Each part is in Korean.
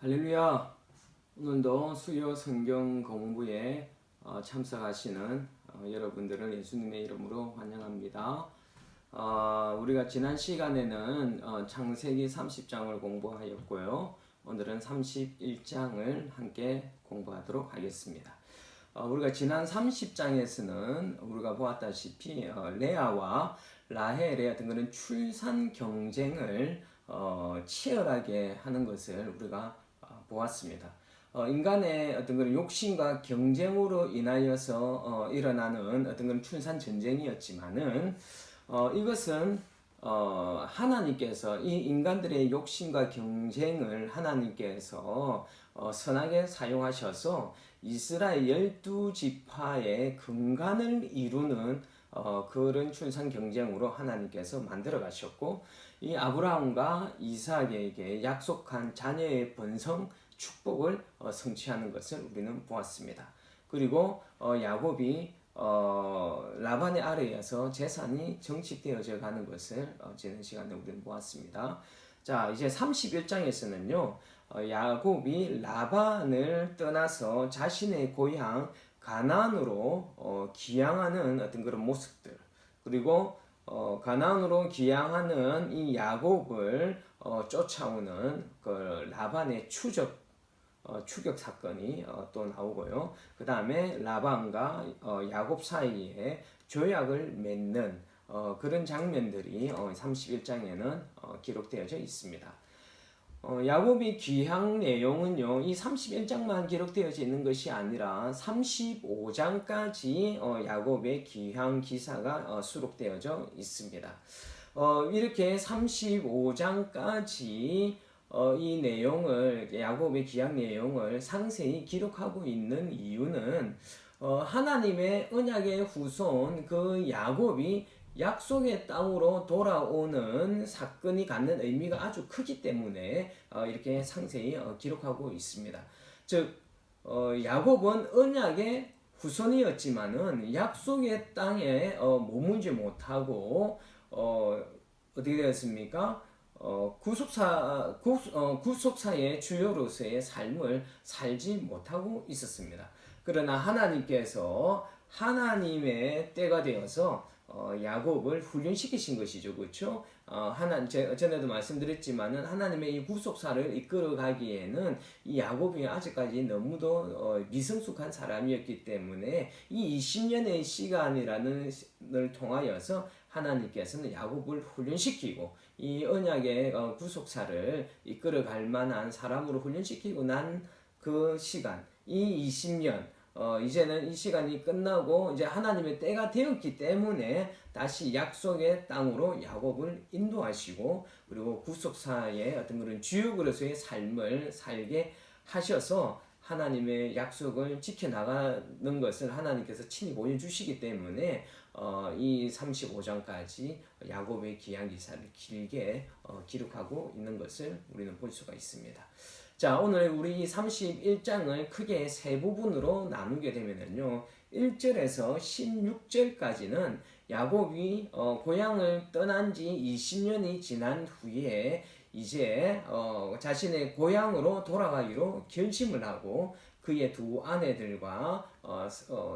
할렐루야! 오늘도 수요 성경 공부에 참석하시는 여러분들을 예수님의 이름으로 환영합니다. 우리가 지난 시간에는 창세기 30장을 공부하였고요. 오늘은 31장을 함께 공부하도록 하겠습니다. 우리가 지난 30장에서는 우리가 보았다시피 레아와 라헬의 어떤 그런 출산 경쟁을 치열하게 하는 것을 우리가 보았습니다. 인간의 어떤 그런 욕심과 경쟁으로 인하여서 일어나는 어떤 그런 출산 전쟁이었지만은 이것은 하나님께서 이 인간들의 욕심과 경쟁을 하나님께서 선하게 사용하셔서 이스라엘 12지파의 근간을 이루는 그런 출산 경쟁으로 하나님께서 만들어 가셨고, 이 아브라함과 이삭에게 약속한 자녀의 번성 축복을 성취하는 것을 우리는 보았습니다. 그리고 야곱이 라반의 아래에서 재산이 정식되어져 가는 것을 지난 시간에 우리는 보았습니다. 자, 이제 31장에서는요, 야곱이 라반을 떠나서 자신의 고향 가나안으로 귀향하는 어떤 그런 모습들, 그리고 가나안으로 귀향하는 이 야곱을 쫓아오는 그 라반의 추격 사건이 또 나오고요. 그 다음에 라반과 야곱 사이에 조약을 맺는 그런 장면들이 31장에는 기록되어져 있습니다. 야곱이 귀향 내용은요, 이 31장만 기록되어져 있는 것이 아니라 35장까지 야곱의 귀향 기사가 수록되어져 있습니다. 이렇게 35장까지 이 내용을, 야곱의 귀향 내용을 상세히 기록하고 있는 이유는 하나님의 언약의 후손 그 야곱이 약속의 땅으로 돌아오는 사건이 갖는 의미가 아주 크기 때문에 이렇게 상세히 기록하고 있습니다. 즉 야곱은 언약의 후손이었지만은 약속의 땅에 머물지 못하고 어떻게 되었습니까? 구속사의 주요로서의 삶을 살지 못하고 있었습니다. 그러나 하나님께서 하나님의 때가 되어서 야곱을 훈련시키신 것이죠, 그렇죠? 전에도 말씀드렸지만은 하나님의 이 구속사를 이끌어가기에는 이 야곱이 아직까지 너무도 미성숙한 사람이었기 때문에 이 20년의 시간이라는 을 통하여서 하나님께서는 야곱을 훈련시키고 이 언약의 구속사를 이끌어갈 만한 사람으로 훈련시키고 난 그 시간, 이 20년, 이제는 이 시간이 끝나고 이제 하나님의 때가 되었기 때문에 다시 약속의 땅으로 야곱을 인도하시고, 그리고 구속사의 어떤 그런 주역으로서의 삶을 살게 하셔서 하나님의 약속을 지켜나가는 것을 하나님께서 친히 보여주시기 때문에 이 35장까지 야곱의 귀향 기사를 길게 기록하고 있는 것을 우리는 볼 수가 있습니다. 자, 오늘 우리 31장을 크게 세 부분으로 나누게 되면은요, 1절에서 16절까지는 야곱이 고향을 떠난 지 20년이 지난 후에 이제 자신의 고향으로 돌아가기로 결심을 하고 그의 두 아내들과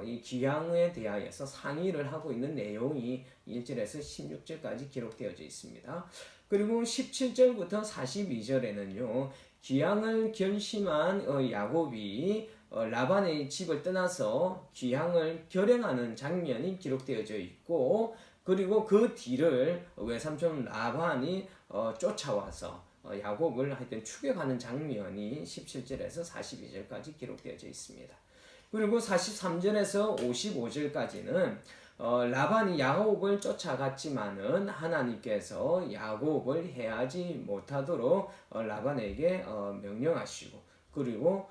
이 귀향에 대하여서 상의를 하고 있는 내용이 1절에서 16절까지 기록되어져 있습니다. 그리고 17절부터 42절에는요, 귀향을 결심한 야곱이 라반의 집을 떠나서 귀향을 결행하는 장면이 기록되어져 있고, 그리고 그 뒤를 외삼촌 라반이 쫓아와서 야곱을 하여튼 추격하는 장면이 17절에서 42절까지 기록되어져 있습니다. 그리고 43절에서 55절까지는 라반이 야곱을 쫓아갔지만은 하나님께서 야곱을 해하지 못하도록 라반에게 명령하시고, 그리고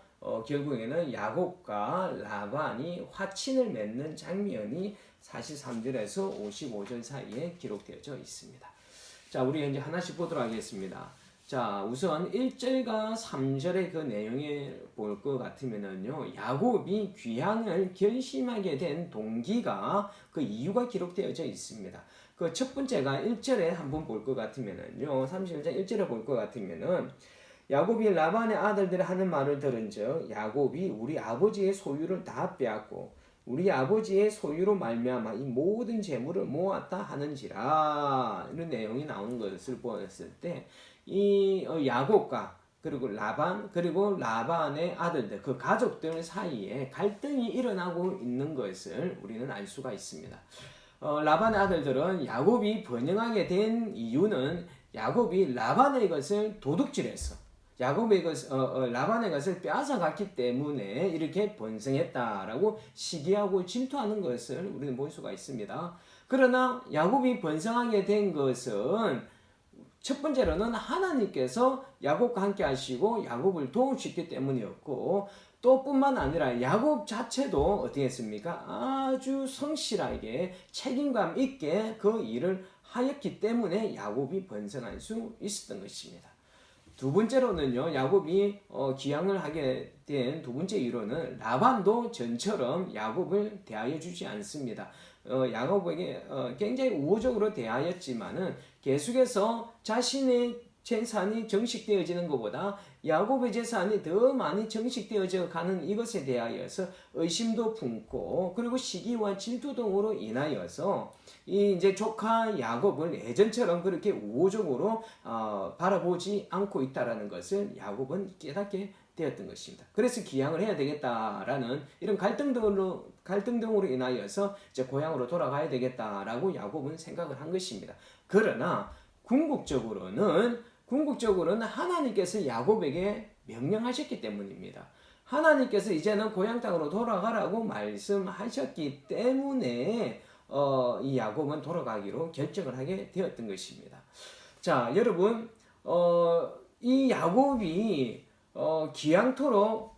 결국에는 야곱과 라반이 화친을 맺는 장면이 43절에서 55절 사이에 기록되어져 있습니다. 자, 우리 이제 하나씩 보도록 하겠습니다. 자, 우선 1절과 3절의 그 내용에 볼 것 같으면은요, 야곱이 귀향을 결심하게 된 동기가, 그 이유가 기록되어져 있습니다. 그 첫 번째가 1절에 한번 볼 것 같으면은요, 31장 1절에 볼 것 같으면은 야곱이 라반의 아들들이 하는 말을 들은즉 야곱이 우리 아버지의 소유를 다 빼앗고 우리 아버지의 소유로 말미암아 이 모든 재물을 모았다 하는지라, 이런 내용이 나오는 것을 보았을 때 이 야곱과 그리고 라반 그리고 라반의 아들들 그 가족들 사이에 갈등이 일어나고 있는 것을 우리는 알 수가 있습니다. 라반의 아들들은 야곱이 번영하게 된 이유는 야곱이 라반의 것을 도둑질했어. 야곱의 라반의 것을 빼앗아 갔기 때문에 이렇게 번성했다라고 시기하고 질투하는 것을 우리는 볼 수가 있습니다. 그러나 야곱이 번성하게 된 것은 첫 번째로는 하나님께서 야곱과 함께 하시고 야곱을 도우셨기 때문이었고, 또 뿐만 아니라 야곱 자체도 어떻게 했습니까? 아주 성실하게 책임감 있게 그 일을 하였기 때문에 야곱이 번성할 수 있었던 것입니다. 두 번째로는요, 야곱이 기양을 하게 된 두 번째 이유로는 라반도 전처럼 야곱을 대하여 주지 않습니다. 야곱에게 굉장히 우호적으로 대하였지만은 계속해서 자신의 재산이 정식되어지는 것보다 야곱의 재산이 더 많이 정식되어져 가는 이것에 대하여서 의심도 품고, 그리고 시기와 질투 등으로 인하여서 이 이제 조카 야곱을 예전처럼 그렇게 우호적으로 바라보지 않고 있다라는 것을 야곱은 깨닫게 되었던 것입니다. 그래서 기양을 해야 되겠다라는 이런 갈등 등으로 인하여서 이제 고향으로 돌아가야 되겠다라고 야곱은 생각을 한 것입니다. 그러나 궁극적으로는 하나님께서 야곱에게 명령하셨기 때문입니다. 하나님께서 이제는 고향 땅으로 돌아가라고 말씀하셨기 때문에 이 야곱은 돌아가기로 결정을 하게 되었던 것입니다. 자, 여러분, 이 야곱이 기양토록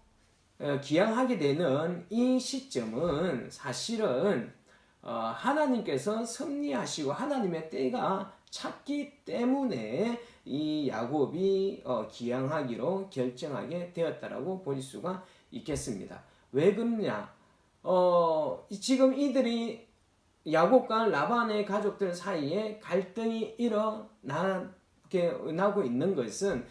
기양하게 되는 이 시점은 사실은 하나님께서 섭리하시고 하나님의 때가 찼기 때문에 이 야곱이 기양하기로 결정하게 되었다라고 볼 수가 있겠습니다. 왜 그러냐? 지금 이들이 야곱과 라반의 가족들 사이에 갈등이 일어나고 있는 것은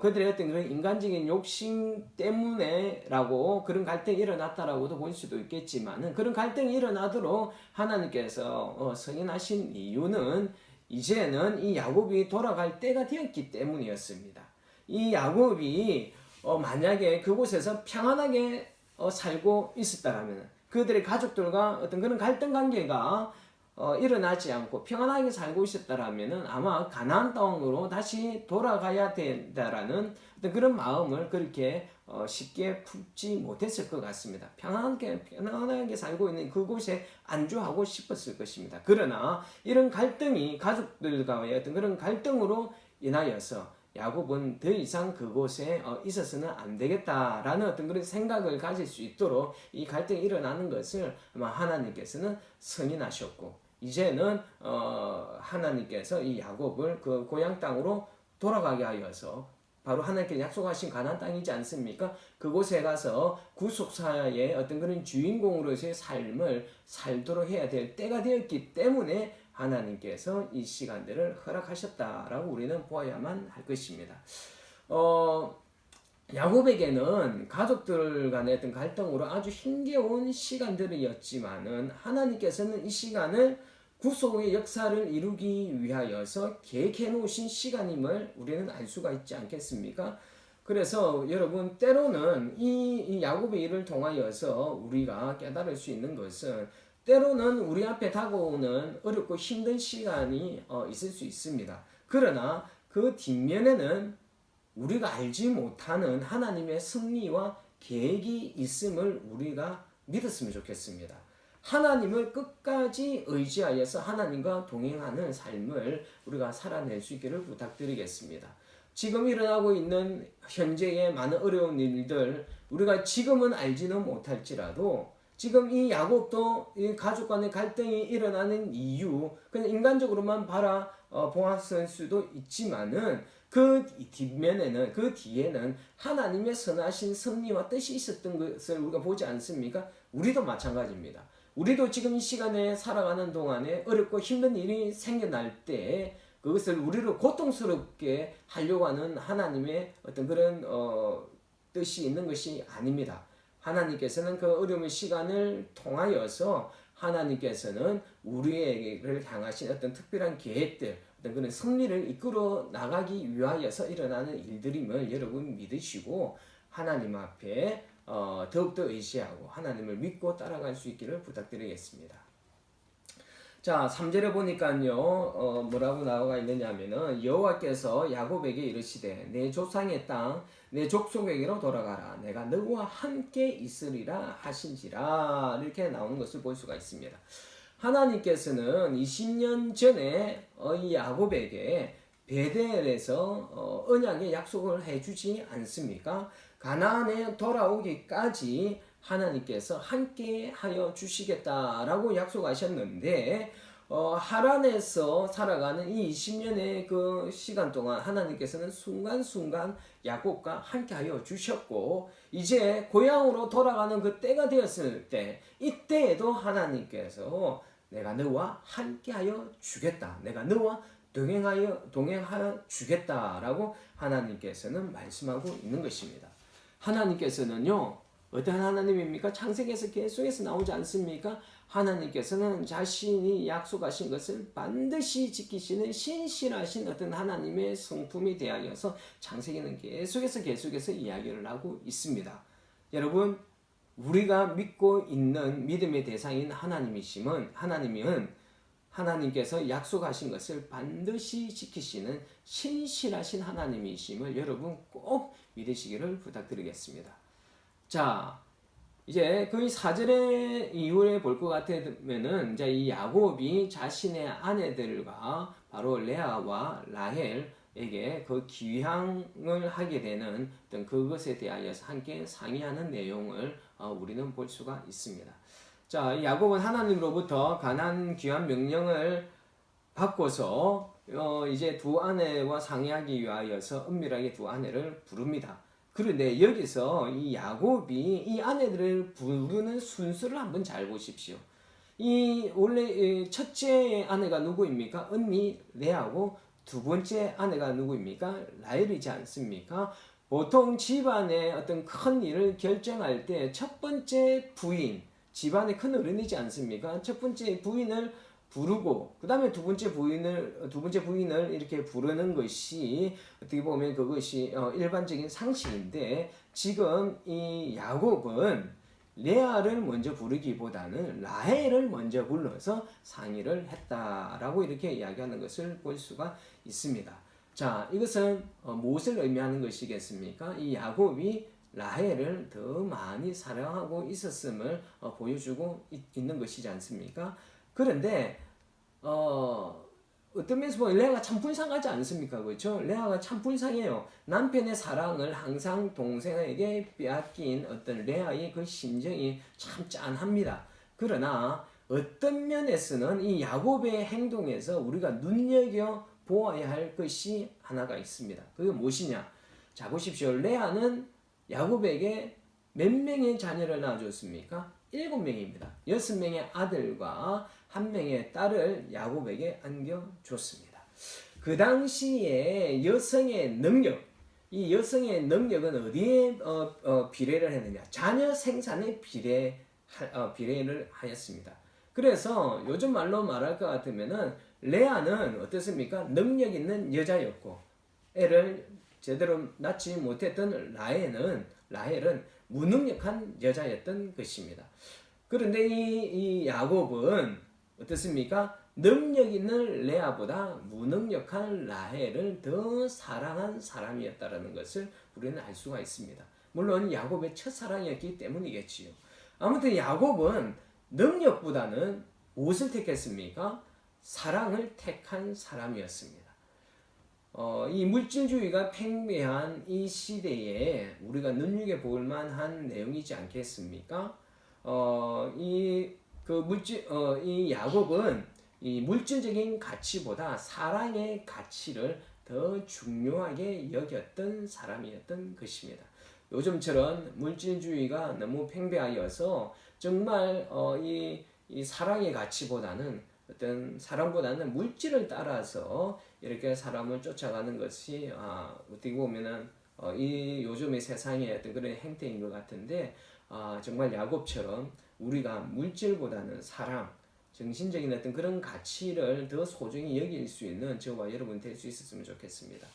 그들의 어떤 그런 인간적인 욕심 때문에라고 그런 갈등이 일어났다라고도 볼 수도 있겠지만은, 그런 갈등이 일어나도록 하나님께서 승인하신 이유는 이제는 이 야곱이 돌아갈 때가 되었기 때문이었습니다. 이 야곱이 만약에 그곳에서 평안하게 살고 있었다라면, 그들의 가족들과 어떤 그런 갈등 관계가 일어나지 않고 평안하게 살고 있었다라면은 아마 가나안 땅으로 다시 돌아가야 된다라는 어떤 그런 마음을 그렇게 쉽게 품지 못했을 것 같습니다. 편안하게 살고 있는 그곳에 안주하고 싶었을 것입니다. 그러나 이런 갈등이 가족들과의 어떤 그런 갈등으로 인하여서 야곱은 더 이상 그곳에 있어서는 안 되겠다라는 어떤 그런 생각을 가질 수 있도록 이 갈등이 일어나는 것을 아마 하나님께서는 승인하셨고, 이제는 하나님께서 이 야곱을 그 고향 땅으로 돌아가게 하여서 바로 하나님께서 약속하신 가나안 땅이지 않습니까? 그곳에 가서 구속사의 어떤 그런 주인공으로서의 삶을 살도록 해야 될 때가 되었기 때문에 하나님께서 이 시간들을 허락하셨다라고 우리는 보아야만 할 것입니다. 야곱에게는 가족들 간의 어떤 갈등으로 아주 힘겨운 시간들이었지만은 하나님께서는 이 시간을 구속의 역사를 이루기 위하여서 계획해 놓으신 시간임을 우리는 알 수가 있지 않겠습니까? 그래서 여러분, 때로는 이 야곱의 일을 통하여서 우리가 깨달을 수 있는 것은, 때로는 우리 앞에 다가오는 어렵고 힘든 시간이 있을 수 있습니다. 그러나 그 뒷면에는 우리가 알지 못하는 하나님의 섭리와 계획이 있음을 우리가 믿었으면 좋겠습니다. 하나님을 끝까지 의지하여서 하나님과 동행하는 삶을 우리가 살아낼 수 있기를 부탁드리겠습니다. 지금 일어나고 있는 현재의 많은 어려운 일들, 우리가 지금은 알지는 못할지라도 지금 이 야곱도 이 가족 간의 갈등이 일어나는 이유, 그냥 인간적으로만 보았을 수도 있지만은 그 뒷면에는, 그 뒤에는 하나님의 선하신 섭리와 뜻이 있었던 것을 우리가 보지 않습니까? 우리도 마찬가지입니다. 우리도 지금 이 시간에 살아가는 동안에 어렵고 힘든 일이 생겨날 때 그것을 우리를 고통스럽게 하려고 하는 하나님의 어떤 그런 뜻이 있는 것이 아닙니다. 하나님께서는 그 어려운 시간을 통하여서 하나님께서는 우리를 향하신 어떤 특별한 계획들, 어떤 그런 승리를 이끌어 나가기 위하여서 일어나는 일들임을 여러분 믿으시고 하나님 앞에 더욱더 의지하고 하나님을 믿고 따라갈 수 있기를 부탁드리겠습니다. 자, 3절에 보니까요, 뭐라고 나와 있느냐면은, 여호와께서 야곱에게 이르시되, 내 조상의 땅, 내 족속에게로 돌아가라. 내가 너와 함께 있으리라 하신지라. 이렇게 나오는 것을 볼 수가 있습니다. 하나님께서는 20년 전에 이 야곱에게 베델에서 언약의 약속을 해주지 않습니까? 가나안에 돌아오기까지 하나님께서 함께 하여 주시겠다라고 약속하셨는데 하란에서 살아가는 이 20년의 그 시간 동안 하나님께서는 순간순간 야곱과 함께 하여 주셨고 이제 고향으로 돌아가는 그 때가 되었을 때 이때에도 하나님께서 내가 너와 함께 하여 주겠다. 내가 너와 동행하여 주겠다라고 하나님께서는 말씀하고 있는 것입니다. 하나님께서는요, 어떤 하나님입니까? 창세기에서 계속해서 나오지 않습니까? 하나님께서는 자신이 약속하신 것을 반드시 지키시는 신실하신 어떤 하나님의 성품이 대하여서 창세기는 계속해서 이야기를 하고 있습니다. 여러분, 우리가 믿고 있는 믿음의 대상인 하나님은 하나님께서 약속하신 것을 반드시 지키시는 신실하신 하나님이심을 여러분 꼭 믿으시기를 부탁드리겠습니다. 자, 이제 그 4절의 이후에 볼 것 같으면은 이제 이 야곱이 자신의 아내들과 바로 레아와 라헬에게 그 귀향을 하게 되는 어떤 그것에 대하여서 함께 상의하는 내용을 우리는 볼 수가 있습니다. 자, 야곱은 하나님으로부터 가나안 귀환 명령을 받고서 이제 두 아내와 상의하기 위하여서 은밀하게 두 아내를 부릅니다. 그런데 여기서 이 야곱이 이 아내들을 부르는 순서를 한번 잘 보십시오. 이 원래 첫째 아내가 누구입니까? 언니 레아고 두 번째 아내가 누구입니까? 라헬이지 않습니까? 보통 집안의 어떤 큰 일을 결정할 때 첫 번째 부인, 집안의 큰 어른이지 않습니까? 첫 번째 부인을 부르고 그 다음에 두 번째 부인을 이렇게 부르는 것이 어떻게 보면 그것이 일반적인 상식인데 지금 이 야곱은 레아를 먼저 부르기보다는 라헬을 먼저 불러서 상의를 했다라고 이렇게 이야기하는 것을 볼 수가 있습니다. 자, 이것은 무엇을 의미하는 것이겠습니까? 이 야곱이 라헬을 더 많이 사랑하고 있었음을 보여주고 있는 것이지 않습니까? 그런데 어떤 면에서 보면 레아가 참 불쌍하지 않습니까? 그렇죠? 레아가 참 불쌍해요. 남편의 사랑을 항상 동생에게 빼앗긴 어떤 레아의 그 심정이 참 짠합니다. 그러나 어떤 면에서는 이 야곱의 행동에서 우리가 눈여겨 보아야 할 것이 하나가 있습니다. 그게 무엇이냐? 자, 보십시오. 레아는 야곱에게 몇 명의 자녀를 낳아줬습니까? 7명입니다. 6명의 아들과 1명의 딸을 야곱에게 안겨줬습니다. 그 당시에 여성의 능력, 이 여성의 능력은 어디에 비례를 했느냐? 자녀 생산에 비례를 하였습니다. 그래서 요즘 말로 말할 것 같으면은 레아는 어떻습니까? 능력 있는 여자였고 애를 제대로 낳지 못했던 라헬은 무능력한 여자였던 것입니다. 그런데 이 야곱은 어떻습니까? 능력 있는 레아보다 무능력한 라헬을 더 사랑한 사람이었다는 것을 우리는 알 수가 있습니다. 물론 야곱의 첫사랑이었기 때문이겠지요. 아무튼 야곱은 능력보다는 무엇을 택했습니까? 사랑을 택한 사람이었습니다. 이 물질주의가 팽배한 이 시대에 우리가 눈여겨볼 만한 내용이지 않겠습니까? 이 야곱은 이 물질적인 가치보다 사랑의 가치를 더 중요하게 여겼던 사람이었던 것입니다. 요즘처럼 물질주의가 너무 팽배하여서 정말 이 사랑의 가치보다는 어떤 사랑보다는 물질을 따라서 이렇게 사람을 쫓아가는 것이 어떻게 보면은 이 요즘의 세상의 어떤 그런 행태인 것 같은데 정말 야곱처럼 우리가 물질보다는 사랑, 정신적인 어떤 그런 가치를 더 소중히 여길 수 있는 저와 여러분 될 수 있었으면 좋겠습니다.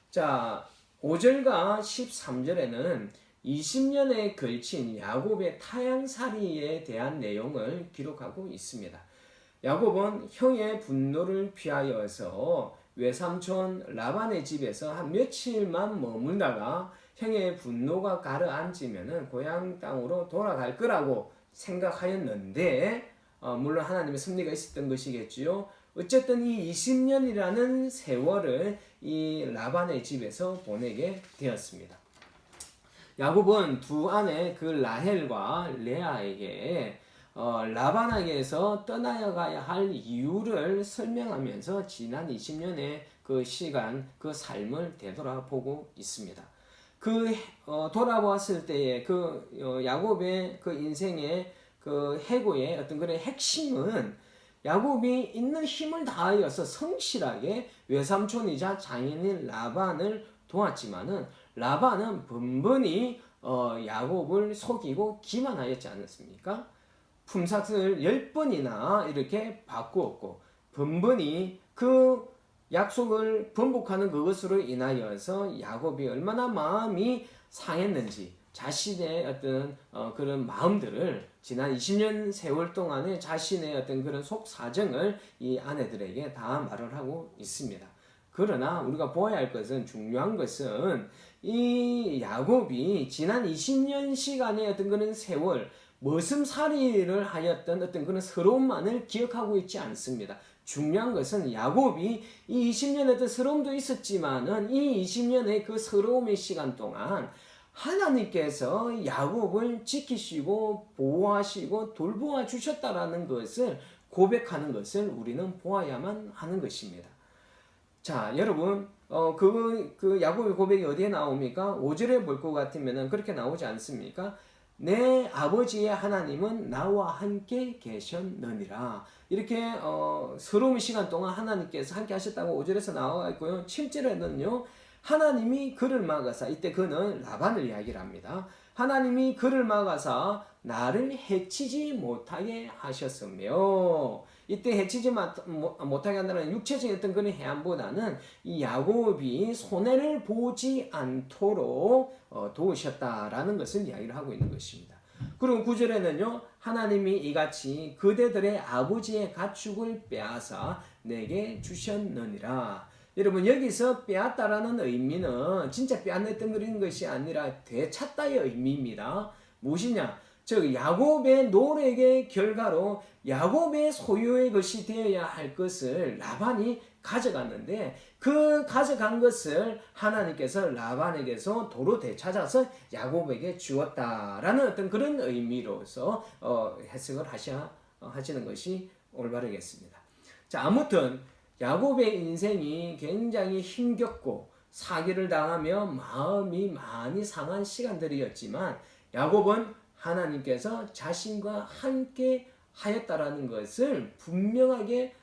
자, 5절과 13절에는 20년에 걸친 야곱의 타향살이에 대한 내용을 기록하고 있습니다. 야곱은 형의 분노를 피하여서 외삼촌 라반의 집에서 한 며칠만 머물다가 형의 분노가 가라앉으면 고향 땅으로 돌아갈 거라고 생각하였는데 물론 하나님의 섭리가 있었던 것이겠지요. 어쨌든 이 20년이라는 세월을 이 라반의 집에서 보내게 되었습니다. 야곱은 두 아내 그 라헬과 레아에게 라반에게서 떠나가야 할 이유를 설명하면서 지난 20년의 그 시간, 그 삶을 되돌아보고 있습니다. 돌아보았을 때의 야곱의 그 인생의 그 해고의 어떤 그런 핵심은 야곱이 있는 힘을 다하여서 성실하게 외삼촌이자 장인인 라반을 도왔지만은 라반은 번번이 야곱을 속이고 기만하였지 않았습니까? 품삯을 10번이나 이렇게 바꾸었고 번번이 그 약속을 번복하는 그것으로 인하여서 야곱이 얼마나 마음이 상했는지 자신의 어떤 그런 마음들을 지난 20년 세월 동안에 자신의 어떤 그런 속 사정을 이 아내들에게 다 말을 하고 있습니다. 그러나 우리가 보아야 할 것은 중요한 것은 이 야곱이 지난 20년 시간의 어떤 그런 세월 머슴살이를 하였던 어떤 그런 서러움만을 기억하고 있지 않습니다. 중요한 것은 야곱이 이 20년의 어떤 서러움도 있었지만은 이 20년의 그 서러움의 시간 동안 하나님께서 야곱을 지키시고 보호하시고 돌보아 주셨다라는 것을 고백하는 것을 우리는 보아야만 하는 것입니다. 자, 여러분, 그 야곱의 고백이 어디에 나옵니까? 5절에 볼 것 같으면 그렇게 나오지 않습니까? 내 아버지의 하나님은 나와 함께 계셨느니라. 이렇게 서러운 시간 동안 하나님께서 함께 하셨다고 5절에서 나와 있고요. 7절에는요. 하나님이 그를 막아서, 이때 그는 라반을 이야기를 합니다. 하나님이 그를 막아서 나를 해치지 못하게 하셨으며, 이때 해치지 못하게 한다는 육체적인 어떤 그런 해안보다는 이 야곱이 손해를 보지 않도록 도우셨다라는 것을 이야기를 하고 있는 것입니다. 그리고 9절에는요, 하나님이 이같이 그대들의 아버지의 가축을 빼앗아 내게 주셨느니라. 여러분, 여기서 빼앗다라는 의미는 진짜 빼앗냈던 그런 것이 아니라 되찾다의 의미입니다. 무엇이냐? 즉 야곱의 노력의 결과로 야곱의 소유의 것이 되어야 할 것을 라반이 가져갔는데 그 가져간 것을 하나님께서 라반에게서 도로 되찾아서 야곱에게 주었다라는 어떤 그런 의미로서 해석을 하시는 것이 올바르겠습니다. 자, 아무튼 야곱의 인생이 굉장히 힘겹고 사기를 당하며 마음이 많이 상한 시간들이었지만 야곱은 하나님께서 자신과 함께 하였다라는 것을 분명하게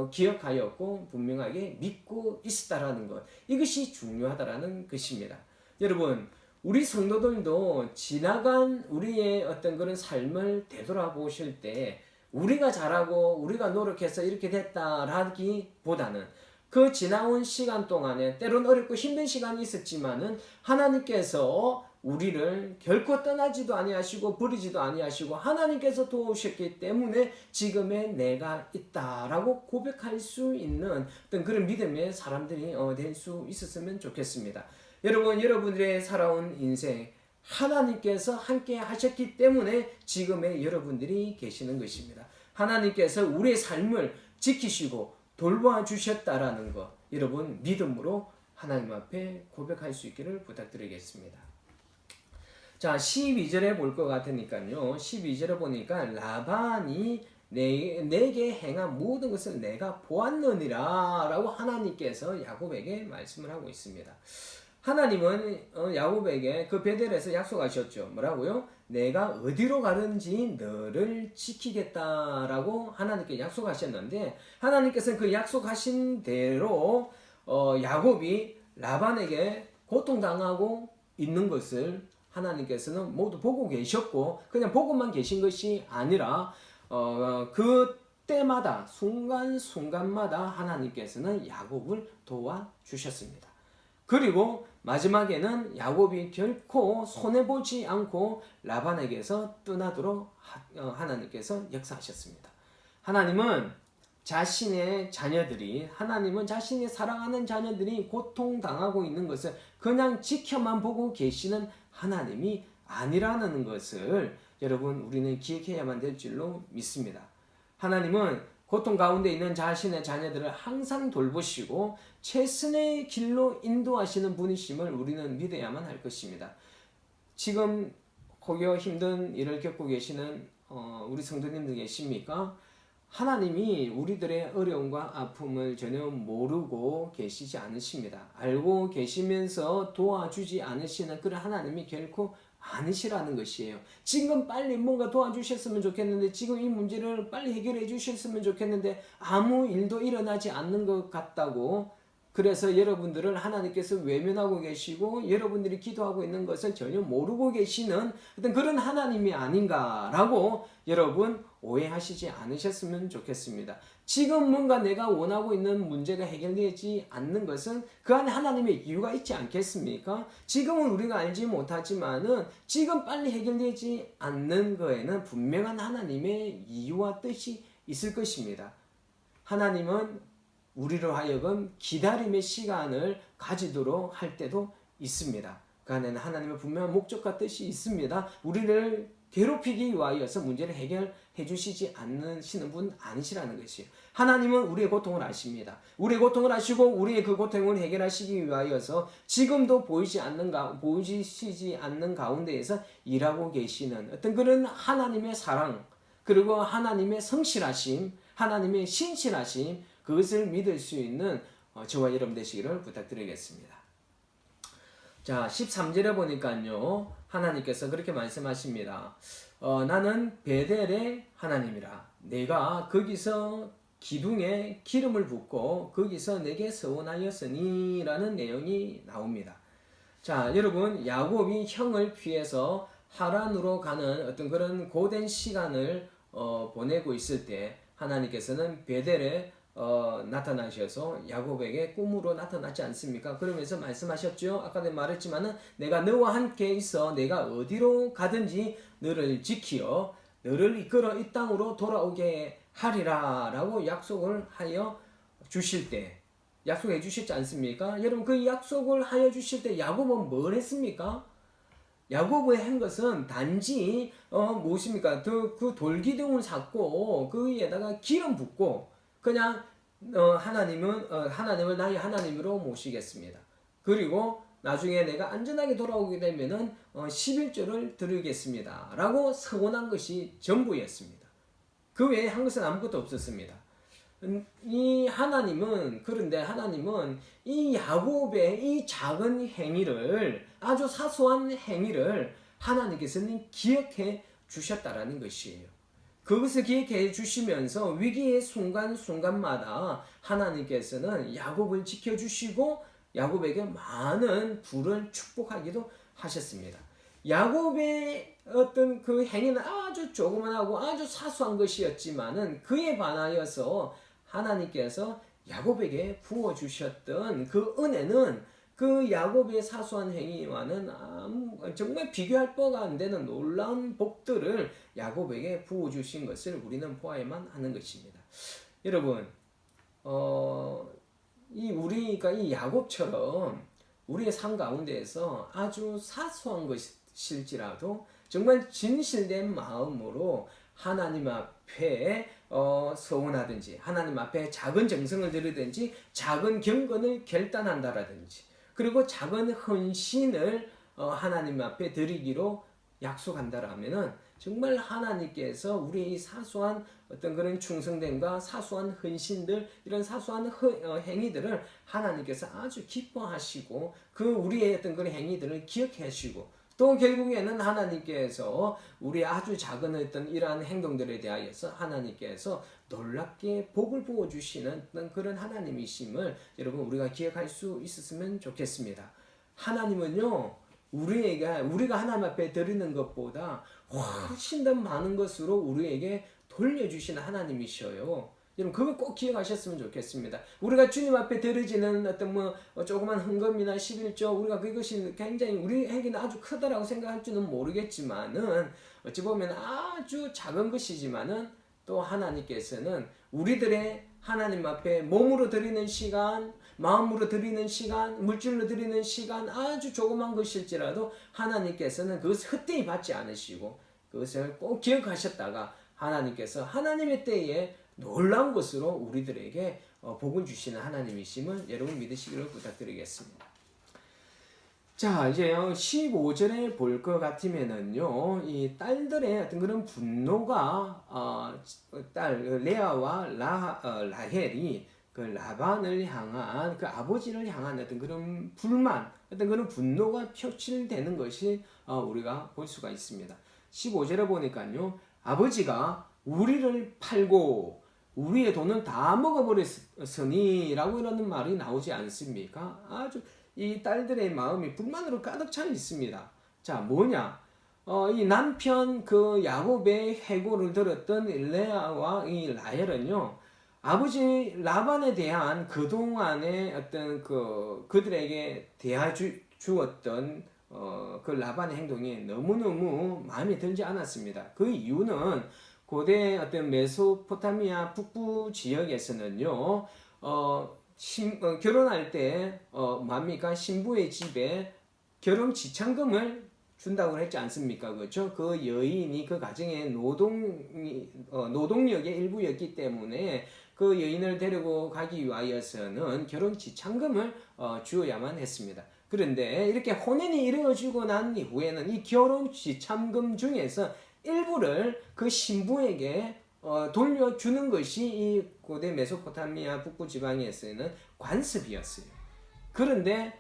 기억하였고 분명하게 믿고 있었다라는 것, 이것이 중요하다라는 것입니다. 여러분, 우리 성도들도 지나간 우리의 어떤 그런 삶을 되돌아보실 때 우리가 잘하고 우리가 노력해서 이렇게 됐다라기보다는 그 지나온 시간 동안에 때론 어렵고 힘든 시간이 있었지만은 하나님께서 우리를 결코 떠나지도 아니하시고 버리지도 아니하시고 하나님께서 도우셨기 때문에 지금의 내가 있다라고 고백할 수 있는 어떤 그런 믿음의 사람들이 될 수 있었으면 좋겠습니다. 여러분, 여러분들의 살아온 인생 하나님께서 함께 하셨기 때문에 지금의 여러분들이 계시는 것입니다. 하나님께서 우리의 삶을 지키시고 돌보아 주셨다라는 것, 여러분 믿음으로 하나님 앞에 고백할 수 있기를 부탁드리겠습니다. 자, 12절에 볼 것 같으니까요. 12절에 보니까 라반이 내게 행한 모든 것을 내가 보았느니라 라고 하나님께서 야곱에게 말씀을 하고 있습니다. 하나님은 야곱에게 그 베델에서 약속하셨죠. 뭐라고요? 내가 어디로 가든지 너를 지키겠다라고 하나님께 약속하셨는데 하나님께서는 그 약속하신 대로 야곱이 라반에게 고통당하고 있는 것을 하나님께서는 모두 보고 계셨고, 그냥 보고만 계신 것이 아니라 그때마다 순간순간마다 하나님께서는 야곱을 도와주셨습니다. 그리고 마지막에는 야곱이 결코 손해보지 않고 라반에게서 떠나도록 하나님께서 역사하셨습니다. 하나님은 자신의 사랑하는 자녀들이 고통당하고 있는 것을 그냥 지켜만 보고 계시는 하나님이 아니라는 것을 여러분 우리는 기억해야만 될 줄로 믿습니다. 하나님은 고통 가운데 있는 자신의 자녀들을 항상 돌보시고 최선의 길로 인도하시는 분이심을 우리는 믿어야만 할 것입니다. 지금 혹여 힘든 일을 겪고 계시는 우리 성도님들 계십니까? 하나님이 우리들의 어려움과 아픔을 전혀 모르고 계시지 않으십니다. 알고 계시면서 도와주지 않으시는 그런 하나님이 결코 아니시라는 것이에요. 지금 빨리 뭔가 도와주셨으면 좋겠는데, 지금 이 문제를 빨리 해결해 주셨으면 좋겠는데 아무 일도 일어나지 않는 것 같다고, 그래서 여러분들을 하나님께서 외면하고 계시고 여러분들이 기도하고 있는 것을 전혀 모르고 계시는 어떤 그런 하나님이 아닌가라고 여러분 오해하시지 않으셨으면 좋겠습니다. 지금 뭔가 내가 원하고 있는 문제가 해결되지 않는 것은 그 안에 하나님의 이유가 있지 않겠습니까? 지금은 우리가 알지 못하지만은 지금 빨리 해결되지 않는 거에는 분명한 하나님의 이유와 뜻이 있을 것입니다. 하나님은 우리로 하여금 기다림의 시간을 가지도록 할 때도 있습니다. 그 안에는 하나님의 분명한 목적과 뜻이 있습니다. 우리를 괴롭히기 위하여서 문제를 해결해 주시지 않으시는 분 아니시라는 것이에요. 하나님은 우리의 고통을 아십니다. 우리의 고통을 아시고 우리의 그 고통을 해결하시기 위하여서 지금도 보이시지 않는 가운데에서 일하고 계시는 어떤 그런 하나님의 사랑, 그리고 하나님의 성실하심, 하나님의 신실하심, 그것을 믿을 수 있는 저와 여러분 되시기를 부탁드리겠습니다. 자, 13절에 보니까요, 하나님께서 그렇게 말씀하십니다. 나는 베델의 하나님이라. 내가 거기서 기둥에 기름을 붓고 거기서 내게 서원하였으니 라는 내용이 나옵니다. 자, 여러분, 야곱이 형을 피해서 하란으로 가는 어떤 그런 고된 시간을 보내고 있을 때 하나님께서는 베델에 나타나셔서 야곱에게 꿈으로 나타났지 않습니까? 그러면서 말씀하셨죠. 아까도 말했지만은 내가 너와 함께 있어 내가 어디로 가든지 너를 지키어 너를 이끌어 이 땅으로 돌아오게 하리라 라고 약속을 하여 주실 때, 약속해 주셨지 않습니까? 여러분, 그 약속을 하여 주실 때 야곱은 뭘 했습니까? 야곱의 한 것은 단지 무엇입니까? 그 돌기둥을 잡고 그 위에다가 기름 붓고 그냥 하나님을 나의 하나님으로 모시겠습니다. 그리고 나중에 내가 안전하게 돌아오게 되면은 11조를 드리겠습니다 라고 서원한 것이 전부였습니다. 그 외에 한 것은 아무것도 없었습니다. 그런데 하나님은 이 야곱의 이 작은 행위를, 아주 사소한 행위를 하나님께서는 기억해 주셨다라는 것이에요. 그것을 기억해 주시면서 위기의 순간순간마다 하나님께서는 야곱을 지켜주시고 야곱에게 많은 부를 축복하기도 하셨습니다. 야곱의 어떤 그 행위는 아주 조그만하고 아주 사소한 것이었지만은 그에 반하여서 하나님께서 야곱에게 부어주셨던 그 은혜는 그 야곱의 사소한 행위와는 정말 비교할 바가 안 되는 놀라운 복들을 야곱에게 부어주신 것을 우리는 보아야만 하는 것입니다. 여러분, 우리가 이 야곱처럼 우리의 삶 가운데에서 아주 사소한 것일지라도 정말 진실된 마음으로 하나님 앞에 서원하든지 하나님 앞에 작은 정성을 들이든지 작은 경건을 결단한다라든지 그리고 작은 헌신을 하나님 앞에 드리기로 약속한다라면은 정말 하나님께서 우리의 이 사소한 어떤 그런 충성됨과 사소한 헌신들, 이런 사소한 행위들을 하나님께서 아주 기뻐하시고 그 우리의 어떤 그런 행위들을 기억해 하시고 또 결국에는 하나님께서 우리 아주 작은 어떤 이러한 행동들에 대하여서 하나님께서 놀랍게 복을 부어주시는 그런 하나님이심을 여러분 우리가 기억할 수 있었으면 좋겠습니다. 하나님은요, 우리가 하나님 앞에 드리는 것보다 훨씬 더 많은 것으로 우리에게 돌려주시는 하나님이셔요. 여러분 그거 꼭 기억하셨으면 좋겠습니다. 우리가 주님 앞에 드려지는 어떤 조그만 헌금이나 11조 우리가 그것이 굉장히 우리에게는 아주 크다라고 생각할 줄은 모르겠지만은 어찌 보면 아주 작은 것이지만은 또 하나님께서는 우리들의 하나님 앞에 몸으로 드리는 시간, 마음으로 드리는 시간, 물질로 드리는 시간 아주 조그만 것일지라도 하나님께서는 그것을 헛되이 받지 않으시고 그것을 꼭 기억하셨다가 하나님께서 하나님의 때에 놀라운 것으로 우리들에게 복을 주시는 하나님이심을 여러분 믿으시기를 부탁드리겠습니다. 자, 이제 15절에 볼 것 같으면은요, 이 딸들의 어떤 그런 분노가, 딸 레아와 라헬이 그 라반을 향한 그 아버지를 향한 어떤 그런 불만, 어떤 그런 분노가 표출되는 것이 우리가 볼 수가 있습니다. 15절에 보니까요, 아버지가 우리를 팔고 우리의 돈은 다 먹어버렸으니 라고 이러는 말이 나오지 않습니까? 아주 이 딸들의 마음이 불만으로 가득 차 있습니다. 자, 뭐냐? 이 남편 그 야곱의 해고를 들었던 레아와 이 라헬은요, 아버지 라반에 대한 그동안의 어떤 그들에게 주었던 그 라반의 행동이 너무너무 마음에 들지 않았습니다. 그 이유는 고대 어떤 메소포타미아 북부 지역에서는요, 결혼할 때, 뭡니까? 신부의 집에 결혼 지참금을 준다고 했지 않습니까? 그렇죠? 그 여인이 그 가정의 노동력의 일부였기 때문에 그 여인을 데리고 가기 위하여서는 결혼 지참금을 주어야만 했습니다. 그런데 이렇게 혼인이 이루어지고 난 이후에는 이 결혼 지참금 중에서 일부를 그 신부에게 돌려주는 것이 이 고대 메소포타미아 북부 지방에서는 관습이었어요. 그런데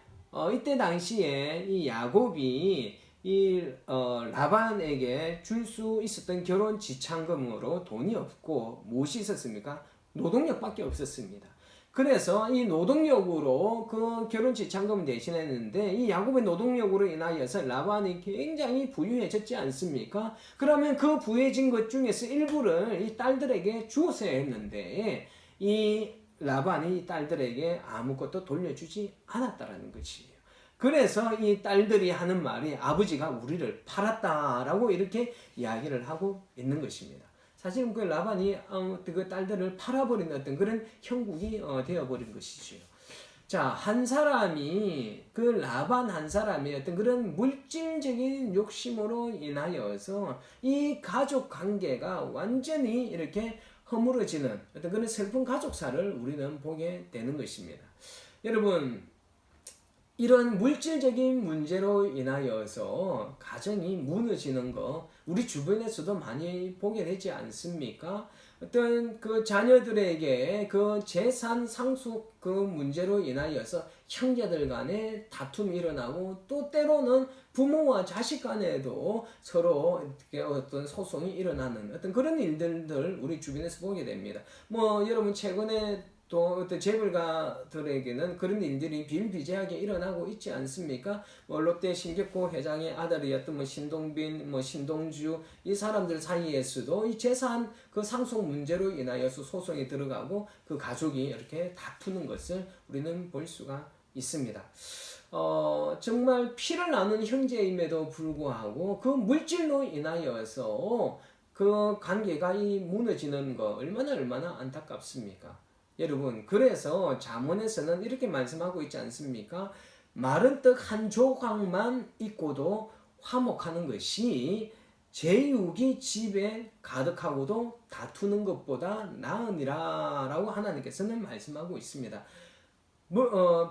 이때 당시에 이 야곱이 이 라반에게 줄 수 있었던 결혼 지참금으로 돈이 없고 무엇이 있었습니까? 노동력밖에 없었습니다. 그래서 이 노동력으로 그 결혼 지참금을 대신했는데 이 야곱의 노동력으로 인하여서 라반이 굉장히 부유해졌지 않습니까? 그러면 그 부유해진 것 중에서 일부를 이 딸들에게 주었어야 했는데 이 라반이 이 딸들에게 아무것도 돌려주지 않았다라는 것이에요. 그래서 이 딸들이 하는 말이 아버지가 우리를 팔았다라고 이렇게 이야기를 하고 있는 것입니다. 사실은 그 라반이 그 딸들을 팔아버린 어떤 그런 형국이 되어버린 것이죠. 자, 한 사람이 그 라반 한 사람의 어떤 그런 물질적인 욕심으로 인하여서 이 가족 관계가 완전히 이렇게 허물어지는 어떤 그런 슬픈 가족사를 우리는 보게 되는 것입니다. 여러분, 이런 물질적인 문제로 인하여서 가정이 무너지는 거 우리 주변에서도 많이 보게 되지 않습니까? 어떤 그 자녀들에게 그 재산 상속 그 문제로 인하여서 형제들 간에 다툼이 일어나고 또 때로는 부모와 자식 간에도 서로 어떤 소송이 일어나는 어떤 그런 일들을 우리 주변에서 보게 됩니다. 여러분 최근에 또 어떤 재벌가들에게는 그런 일들이 비일비재하게 일어나고 있지 않습니까? 롯데 신격호 회장의 아들이었던 신동빈, 신동주 이 사람들 사이에서도 이 재산 그 상속 문제로 인하여서 소송이 들어가고 그 가족이 이렇게 다투는 것을 우리는 볼 수가 있습니다. 정말 피를 나눈 형제임에도 불구하고 그 물질로 인하여서 그 관계가 이 무너지는 거 얼마나 안타깝습니까? 여러분, 그래서 잠언에서는 이렇게 말씀하고 있지 않습니까? 마른 떡 한 조각만 있고도 화목하는 것이 제육이 집에 가득하고도 다투는 것보다 나으니라 라고 하나님께서는 말씀하고 있습니다.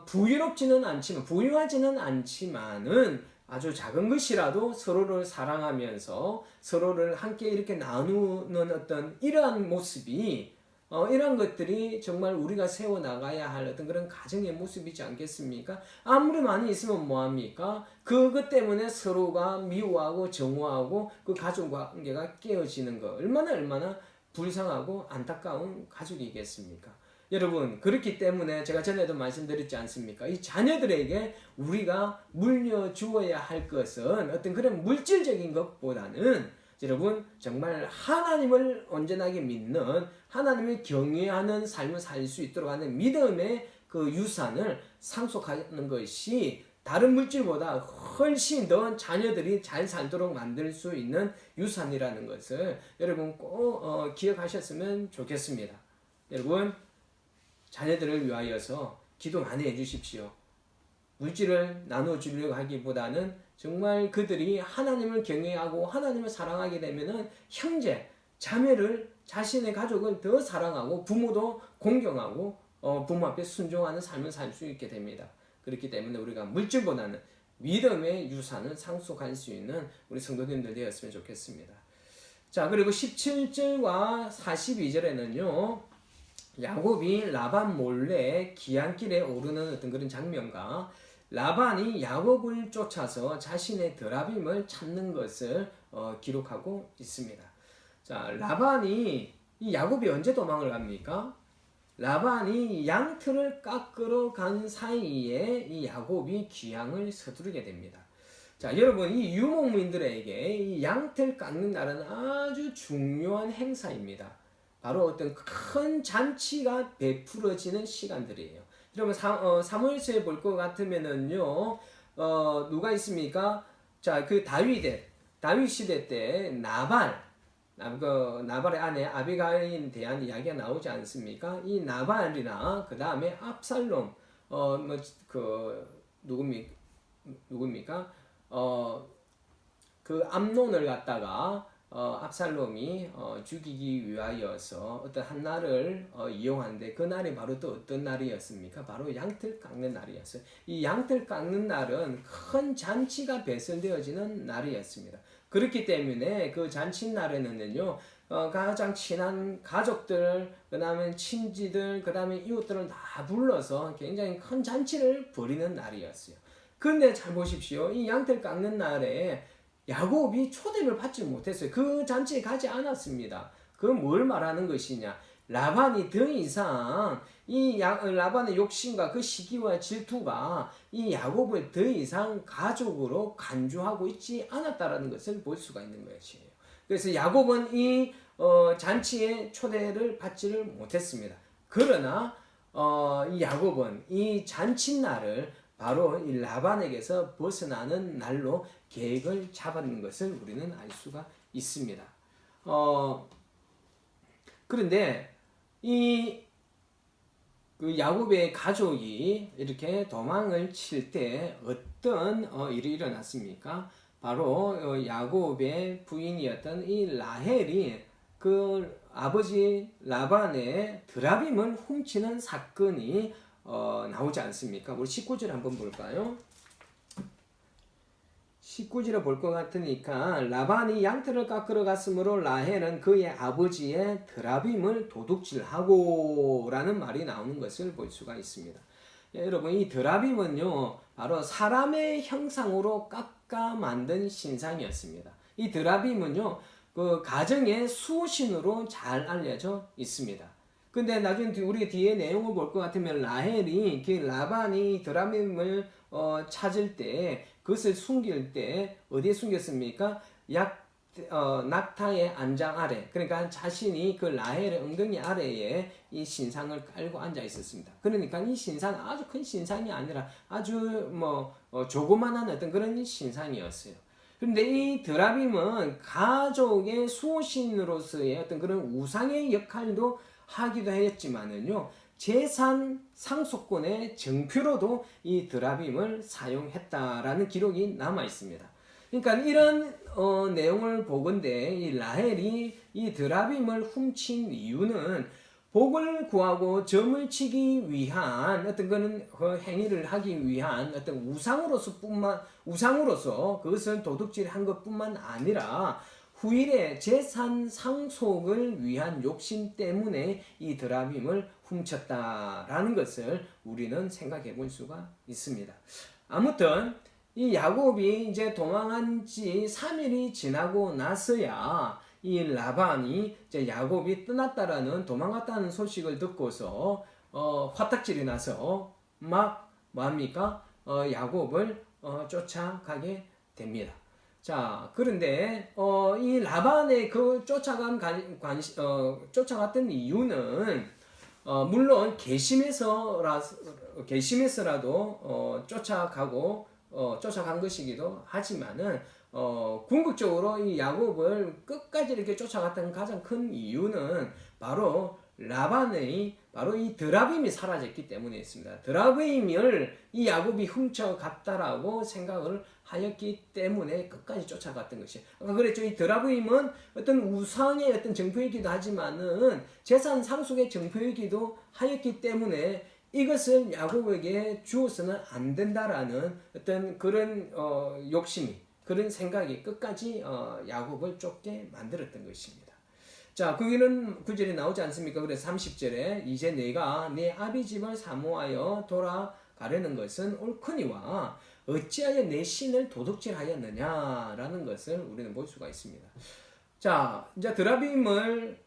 부유롭지는 않지만, 부유하지는 않지만은 아주 작은 것이라도 서로를 사랑하면서 서로를 함께 이렇게 나누는 어떤 이러한 모습이 이런 것들이 정말 우리가 세워나가야 할 어떤 그런 가정의 모습이지 않겠습니까? 아무리 많이 있으면 뭐합니까? 그것 때문에 서로가 미워하고 정오하고 그 가족 관계가 깨어지는 거 얼마나 불쌍하고 안타까운 가족이겠습니까? 여러분, 그렇기 때문에 제가 전에도 말씀드렸지 않습니까? 이 자녀들에게 우리가 물려주어야 할 것은 어떤 그런 물질적인 것보다는 여러분, 정말 하나님을 온전하게 믿는, 하나님을 경외하는 삶을 살 수 있도록 하는 믿음의 그 유산을 상속하는 것이 다른 물질보다 훨씬 더 자녀들이 잘 살도록 만들 수 있는 유산이라는 것을 여러분 꼭 기억하셨으면 좋겠습니다. 여러분, 자녀들을 위하여서 기도 많이 해주십시오. 물질을 나눠주려고 하기보다는 정말 그들이 하나님을 경외하고 하나님을 사랑하게 되면은 형제, 자매를, 자신의 가족을 더 사랑하고 부모도 공경하고 부모 앞에 순종하는 삶을 살 수 있게 됩니다. 그렇기 때문에 우리가 물질보다는 믿음의 유산을 상속할 수 있는 우리 성도님들 되었으면 좋겠습니다. 자, 그리고 17절과 42절에는요. 야곱이 라반 몰래 기안길에 오르는 어떤 그런 장면과 라반이 야곱을 쫓아서 자신의 드라빔을 찾는 것을 기록하고 있습니다. 자, 라반이 이 야곱이 언제 도망을 갑니까? 라반이 양털을 깎으러 간 사이에 이 야곱이 귀향을 서두르게 됩니다. 자, 여러분, 이 유목민들에게 이 양털 깎는 날은 아주 중요한 행사입니다. 바로 어떤 큰 잔치가 베풀어지는 시간들이에요. 여러분, 사무엘서에 볼 것 같으면은요, 누가 있습니까? 자, 그 다윗 시대 때 나발의 아내 아비가일에 대한 이야기가 나오지 않습니까? 이 나발이나 그 다음에 압살롬, 누굽니까? 그 암논을 갖다가 압살롬이 죽이기 위하여서 어떤 한 날을 이용하는데 그 날이 바로 또 어떤 날이었습니까? 바로 양털 깎는 날이었어요. 이 양털 깎는 날은 큰 잔치가 배설되어지는 날이었습니다. 그렇기 때문에 그 잔치 날에는요, 가장 친한 가족들, 그 다음에 친지들, 그 다음에 이웃들을 다 불러서 굉장히 큰 잔치를 벌이는 날이었어요. 근데 잘 보십시오. 이 양털 깎는 날에 야곱이 초대를 받지 못했어요. 그 잔치에 가지 않았습니다. 그 뭘 말하는 것이냐? 라반이 더 이상 라반의 욕심과 그 시기와 질투가 이 야곱을 더 이상 가족으로 간주하고 있지 않았다라는 것을 볼 수가 있는 것이에요. 그래서 야곱은 이 잔치에 초대를 받지를 못했습니다. 그러나 이 야곱은 이 잔칫날을 바로 이 라반에게서 벗어나는 날로 계획을 잡았는 것을 우리는 알 수가 있습니다. 그런데 그 야곱의 가족이 이렇게 도망을 칠 때 어떤 일이 일어났습니까? 바로 야곱의 부인이었던 이 라헬이 그 아버지 라반의 드라빔을 훔치는 사건이 나오지 않습니까? 우리 19절 한번 볼까요? 19절을 볼 것 같으니까 라반이 양털을 깎으러 갔으므로 라헬은 그의 아버지의 드라빔을 도둑질하고 라는 말이 나오는 것을 볼 수가 있습니다. 여러분, 이 드라빔은요 바로 사람의 형상으로 깎아 만든 신상이었습니다. 이 드라빔은요 그 가정의 수신으로 잘 알려져 있습니다. 근데 나중에 우리 뒤에 내용을 볼 것 같으면 라헬이 그 라반이 드라빔을 찾을 때 그것을 숨길 때 어디에 숨겼습니까? 낙타의 안장 아래, 그러니까 자신이 그 라헬의 엉덩이 아래에 이 신상을 깔고 앉아 있었습니다. 그러니까 이 신상 아주 큰 신상이 아니라 아주 조그만한 어떤 그런 신상이었어요. 그런데 이 드라빔은 가족의 수호신으로서의 어떤 그런 우상의 역할도 하기도 했지만은요, 재산 상속권의 정표로도 이 드라빔을 사용했다라는 기록이 남아 있습니다. 그러니까 이런 내용을 보건대 이 라헬이 이 드라빔을 훔친 이유는 복을 구하고 점을 치기 위한 어떤 그런 행위를 하기 위한 어떤 우상으로서 그것을 도둑질한 것뿐만 아니라 후일의 재산 상속을 위한 욕심 때문에 이 드라빔을 훔쳤다라는 것을 우리는 생각해 볼 수가 있습니다. 아무튼 이 야곱이 이제 도망한 지 3일이 지나고 나서야 이 라반이 이제 야곱이 떠났다라는 도망갔다는 소식을 듣고서 화딱질이 나서 막 뭐합니까? 야곱을 쫓아가게 됩니다. 자, 그런데 이 라반의 그 쫓아갔던 이유는 물론 괘씸해서라도 쫓아간 것이기도 하지만은 궁극적으로 이 야곱을 끝까지 이렇게 쫓아갔던 가장 큰 이유는 바로 바로 이 드라빔이 사라졌기 때문에 있습니다. 드라빔을 이 야곱이 훔쳐갔다라고 생각을 하였기 때문에 끝까지 쫓아갔던 것이. 아까 그랬죠. 이 드라빔은 어떤 우상의 어떤 정표이기도 하지만은 재산 상속의 정표이기도 하였기 때문에 이것을 야곱에게 주어서는 안 된다라는 어떤 그런 욕심이, 그런 생각이 끝까지 야곱을 쫓게 만들었던 것입니다. 자, 거기는 구절이 나오지 않습니까? 그래서 30절에 이제 내가 내 아비 집을 사모하여 돌아가려는 것은 옳거니와 어찌하여 내 신을 도둑질하였느냐라는 것을 우리는 볼 수가 있습니다. 자, 이제 드라빔을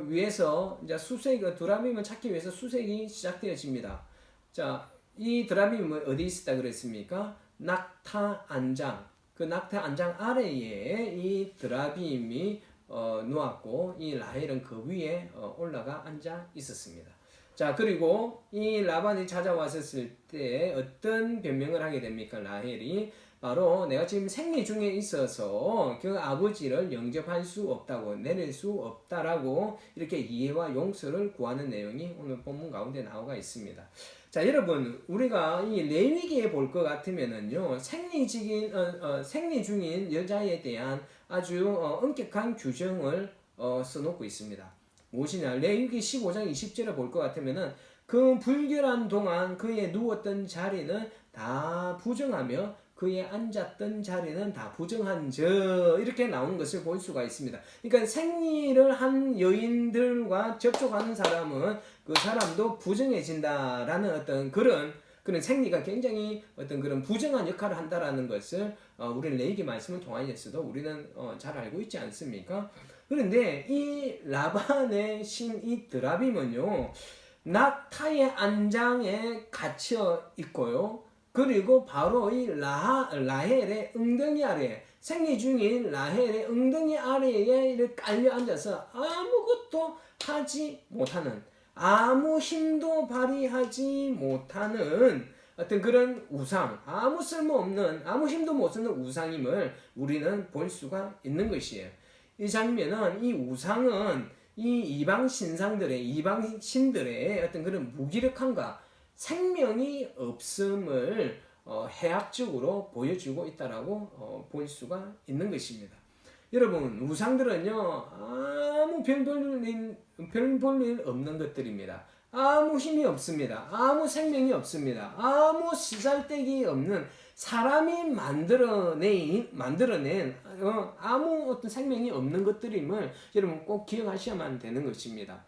위해서 이제 드라빔을 찾기 위해서 수색이 시작되어집니다. 자, 이 드라빔은 어디 있었다 그랬습니까? 낙타 안장. 그 낙타 안장 아래에 이 드라빔이 누웠고 이 라헬은 그 위에 올라가 앉아 있었습니다. 자, 그리고 이 라반이 찾아왔을 때 어떤 변명을 하게 됩니까? 라헬이 바로 내가 지금 생리 중에 있어서 그 아버지를 영접할 수 없다고, 내릴 수 없다라고 이렇게 이해와 용서를 구하는 내용이 오늘 본문 가운데 나와 있습니다. 자, 여러분, 우리가 이 레위기에 볼 것 같으면은요, 생리 중인 여자에 대한 아주 엄격한 규정을 써놓고 있습니다. 무엇이냐? 레위기 15장 20절에 볼 것 같으면은 그 불결한 동안 그의 누웠던 자리는 다 부정하며 그의 앉았던 자리는 다 부정한 저 이렇게 나오는 것을 볼 수가 있습니다. 그러니까 생리를 한 여인들과 접촉하는 사람은 그 사람도 부정해진다라는 어떤 그런 생리가 굉장히 어떤 그런 부정한 역할을 한다라는 것을 우리는 레위기 말씀을 통하여서도 우리는 잘 알고 있지 않습니까? 그런데 이 라반의 이 드라빔은요, 낙타의 안장에 갇혀 있고요. 그리고 바로 이 라헬의 엉덩이 아래, 생리 중인 라헬의 엉덩이 아래에 깔려 앉아서 아무것도 하지 못하는, 아무 힘도 발휘하지 못하는 어떤 그런 우상, 아무 쓸모없는, 아무 힘도 못 쓰는 우상임을 우리는 볼 수가 있는 것이에요. 이 장면은, 이 우상은 이 이방 신들의 어떤 그런 무기력함과 생명이 없음을 해학적으로 보여주고 있다라고 볼 수가 있는 것입니다. 여러분, 우상들은요, 아무 별 볼 일 없는 것들입니다. 아무 힘이 없습니다. 아무 생명이 없습니다. 아무 쓰잘데기 없는 사람이 만들어낸 아무 어떤 생명이 없는 것들임을 여러분 꼭 기억하셔야만 되는 것입니다.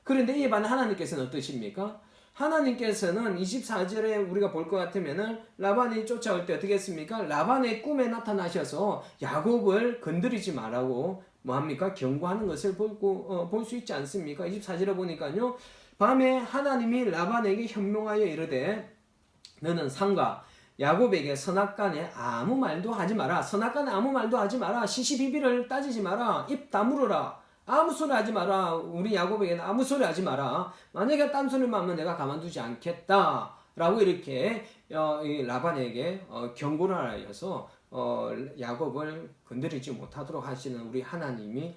그런데 이에 반해 하나님께서는 어떠십니까? 하나님께서는 24절에 우리가 볼 것 같으면은 라반이 쫓아올 때 어떻게 했습니까? 라반의 꿈에 나타나셔서 야곱을 건드리지 말라고 뭐합니까? 경고하는 것을 볼 수 있지 않습니까? 24절에 보니까요, 밤에 하나님이 라반에게 현명하여 이르되 너는 상가 야곱에게 선악간에 아무 말도 하지 마라. 선악간에 아무 말도 하지 마라. 시시비비를 따지지 마라. 입 다물어라. 아무 소리 하지 마라. 우리 야곱에게는 아무 소리 하지 마라. 만약에 딴소리만 하면 내가 가만두지 않겠다 라고 이렇게 라반에게 경고를 하여서 야곱을 건드리지 못하도록 하시는 우리 하나님을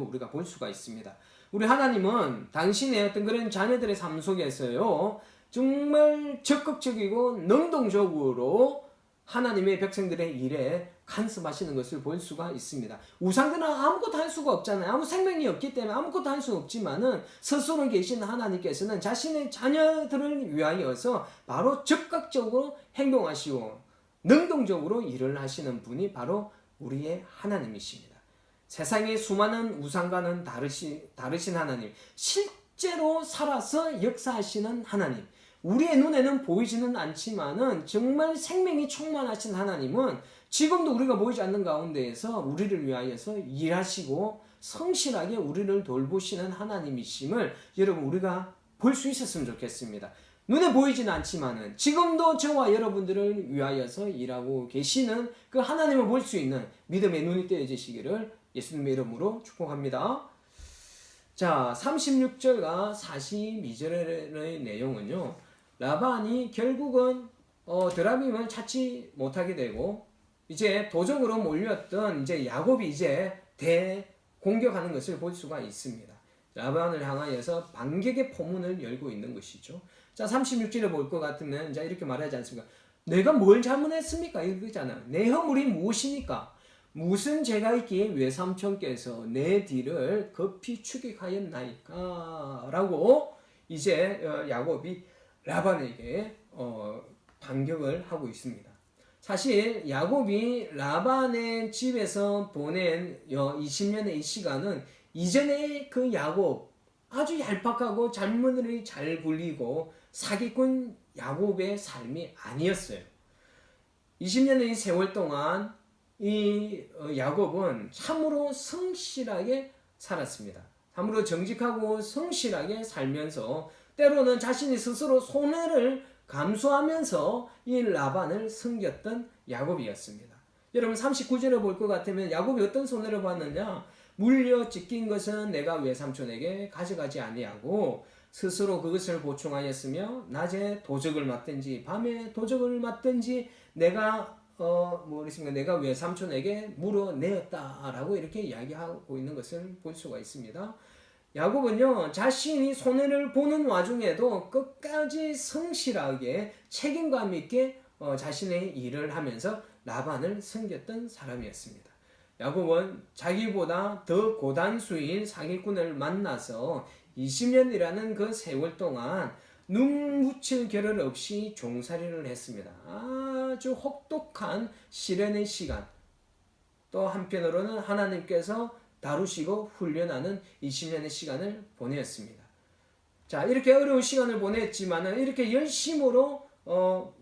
우리가 볼 수가 있습니다. 우리 하나님은 당신의 어떤 그런 자녀들의 삶 속에서요, 정말 적극적이고 능동적으로 하나님의 백성들의 일에 간섭하시는 것을 볼 수가 있습니다. 우상들은 아무것도 할 수가 없잖아요. 아무 생명이 없기 때문에 아무것도 할 수 없지만은 스스로 계신 하나님께서는 자신의 자녀들을 위하여서 바로 적극적으로 행동하시고 능동적으로 일을 하시는 분이 바로 우리의 하나님이십니다. 세상의 수많은 우상과는 다르신 하나님, 실제로 살아서 역사하시는 하나님, 우리의 눈에는 보이지는 않지만은 정말 생명이 충만하신 하나님은 지금도 우리가 보이지 않는 가운데에서 우리를 위하여서 일하시고 성실하게 우리를 돌보시는 하나님이심을 여러분 우리가 볼 수 있었으면 좋겠습니다. 눈에 보이지는 않지만은 지금도 저와 여러분들을 위하여서 일하고 계시는 그 하나님을 볼 수 있는 믿음의 눈이 떼어지시기를 예수님의 이름으로 축복합니다. 자, 36절과 42절의 내용은요, 라반이 결국은 드라빔을 찾지 못하게 되고 이제 도적으로 몰렸던 이제 야곱이 이제 대공격하는 것을 볼 수가 있습니다. 라반을 향하여서 반격의 포문을 열고 있는 것이죠. 자, 36절에 볼 것 같으면 이제 이렇게 말하지 않습니까? 내가 뭘 잘못했습니까? 이거잖아요. 내 허물이 무엇입니까? 무슨 죄가 있기에 외삼촌께서 내 뒤를 급히 추격하였나이까? 라고 이제 야곱이 라반에게 반격을 하고 있습니다. 사실 야곱이 라반의 집에서 보낸 20년의 이 시간은 이전에 그 야곱, 아주 얄팍하고 잘못을 잘 굴리고 사기꾼 야곱의 삶이 아니었어요. 20년의 이 세월 동안 이 야곱은 참으로 성실하게 살았습니다. 참으로 정직하고 성실하게 살면서 때로는 자신이 스스로 손해를 감수하면서 이 라반을 섬겼던 야곱이었습니다. 여러분 39절을 볼 것 같으면 야곱이 어떤 손해를 봤느냐? 물려 찢긴 것은 내가 외삼촌에게 가져가지 아니하고 스스로 그것을 보충하였으며 낮에 도적을 맞든지 밤에 도적을 맞든지 내가 내가 외삼촌에게 물어내었다라고 이렇게 이야기하고 있는 것을 볼 수가 있습니다. 야곱은요, 자신이 손해를 보는 와중에도 끝까지 성실하게 책임감 있게 자신의 일을 하면서 라반을 섬겼던 사람이었습니다. 야곱은 자기보다 더 고단수인 사기꾼을 만나서 20년이라는 그 세월 동안 눈 묻힐 겨를 없이 종살이를 했습니다. 아주 혹독한 시련의 시간, 또 한편으로는 하나님께서 다루시고 훈련하는 20년의 시간을 보냈습니다. 자, 이렇게 어려운 시간을 보냈지만은 이렇게 열심으로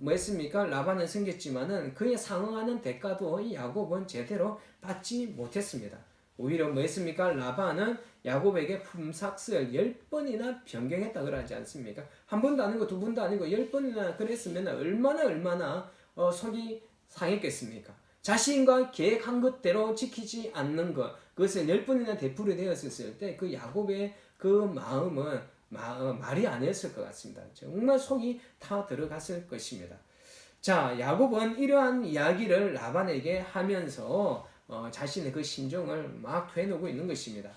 했습니까? 라반을 섬겼지만은 그에 상응하는 대가도 이 야곱은 제대로 받지 못했습니다. 오히려 했습니까? 라반은 야곱에게 품삯을 10번이나 변경했다 그러지 않습니까? 한 번도 아니고 두 번도 아니고 10번이나 그랬으면 얼마나 속이 상했겠습니까? 자신과 계획한 것대로 지키지 않는 것, 그것을 10번이나 되풀이 되었을 때 그 야곱의 그 마음은 말이 아니었을 것 같습니다. 정말 속이 타 들어갔을 것입니다. 자, 야곱은 이러한 이야기를 라반에게 하면서 자신의 그 심정을 막 되놓고 있는 것입니다.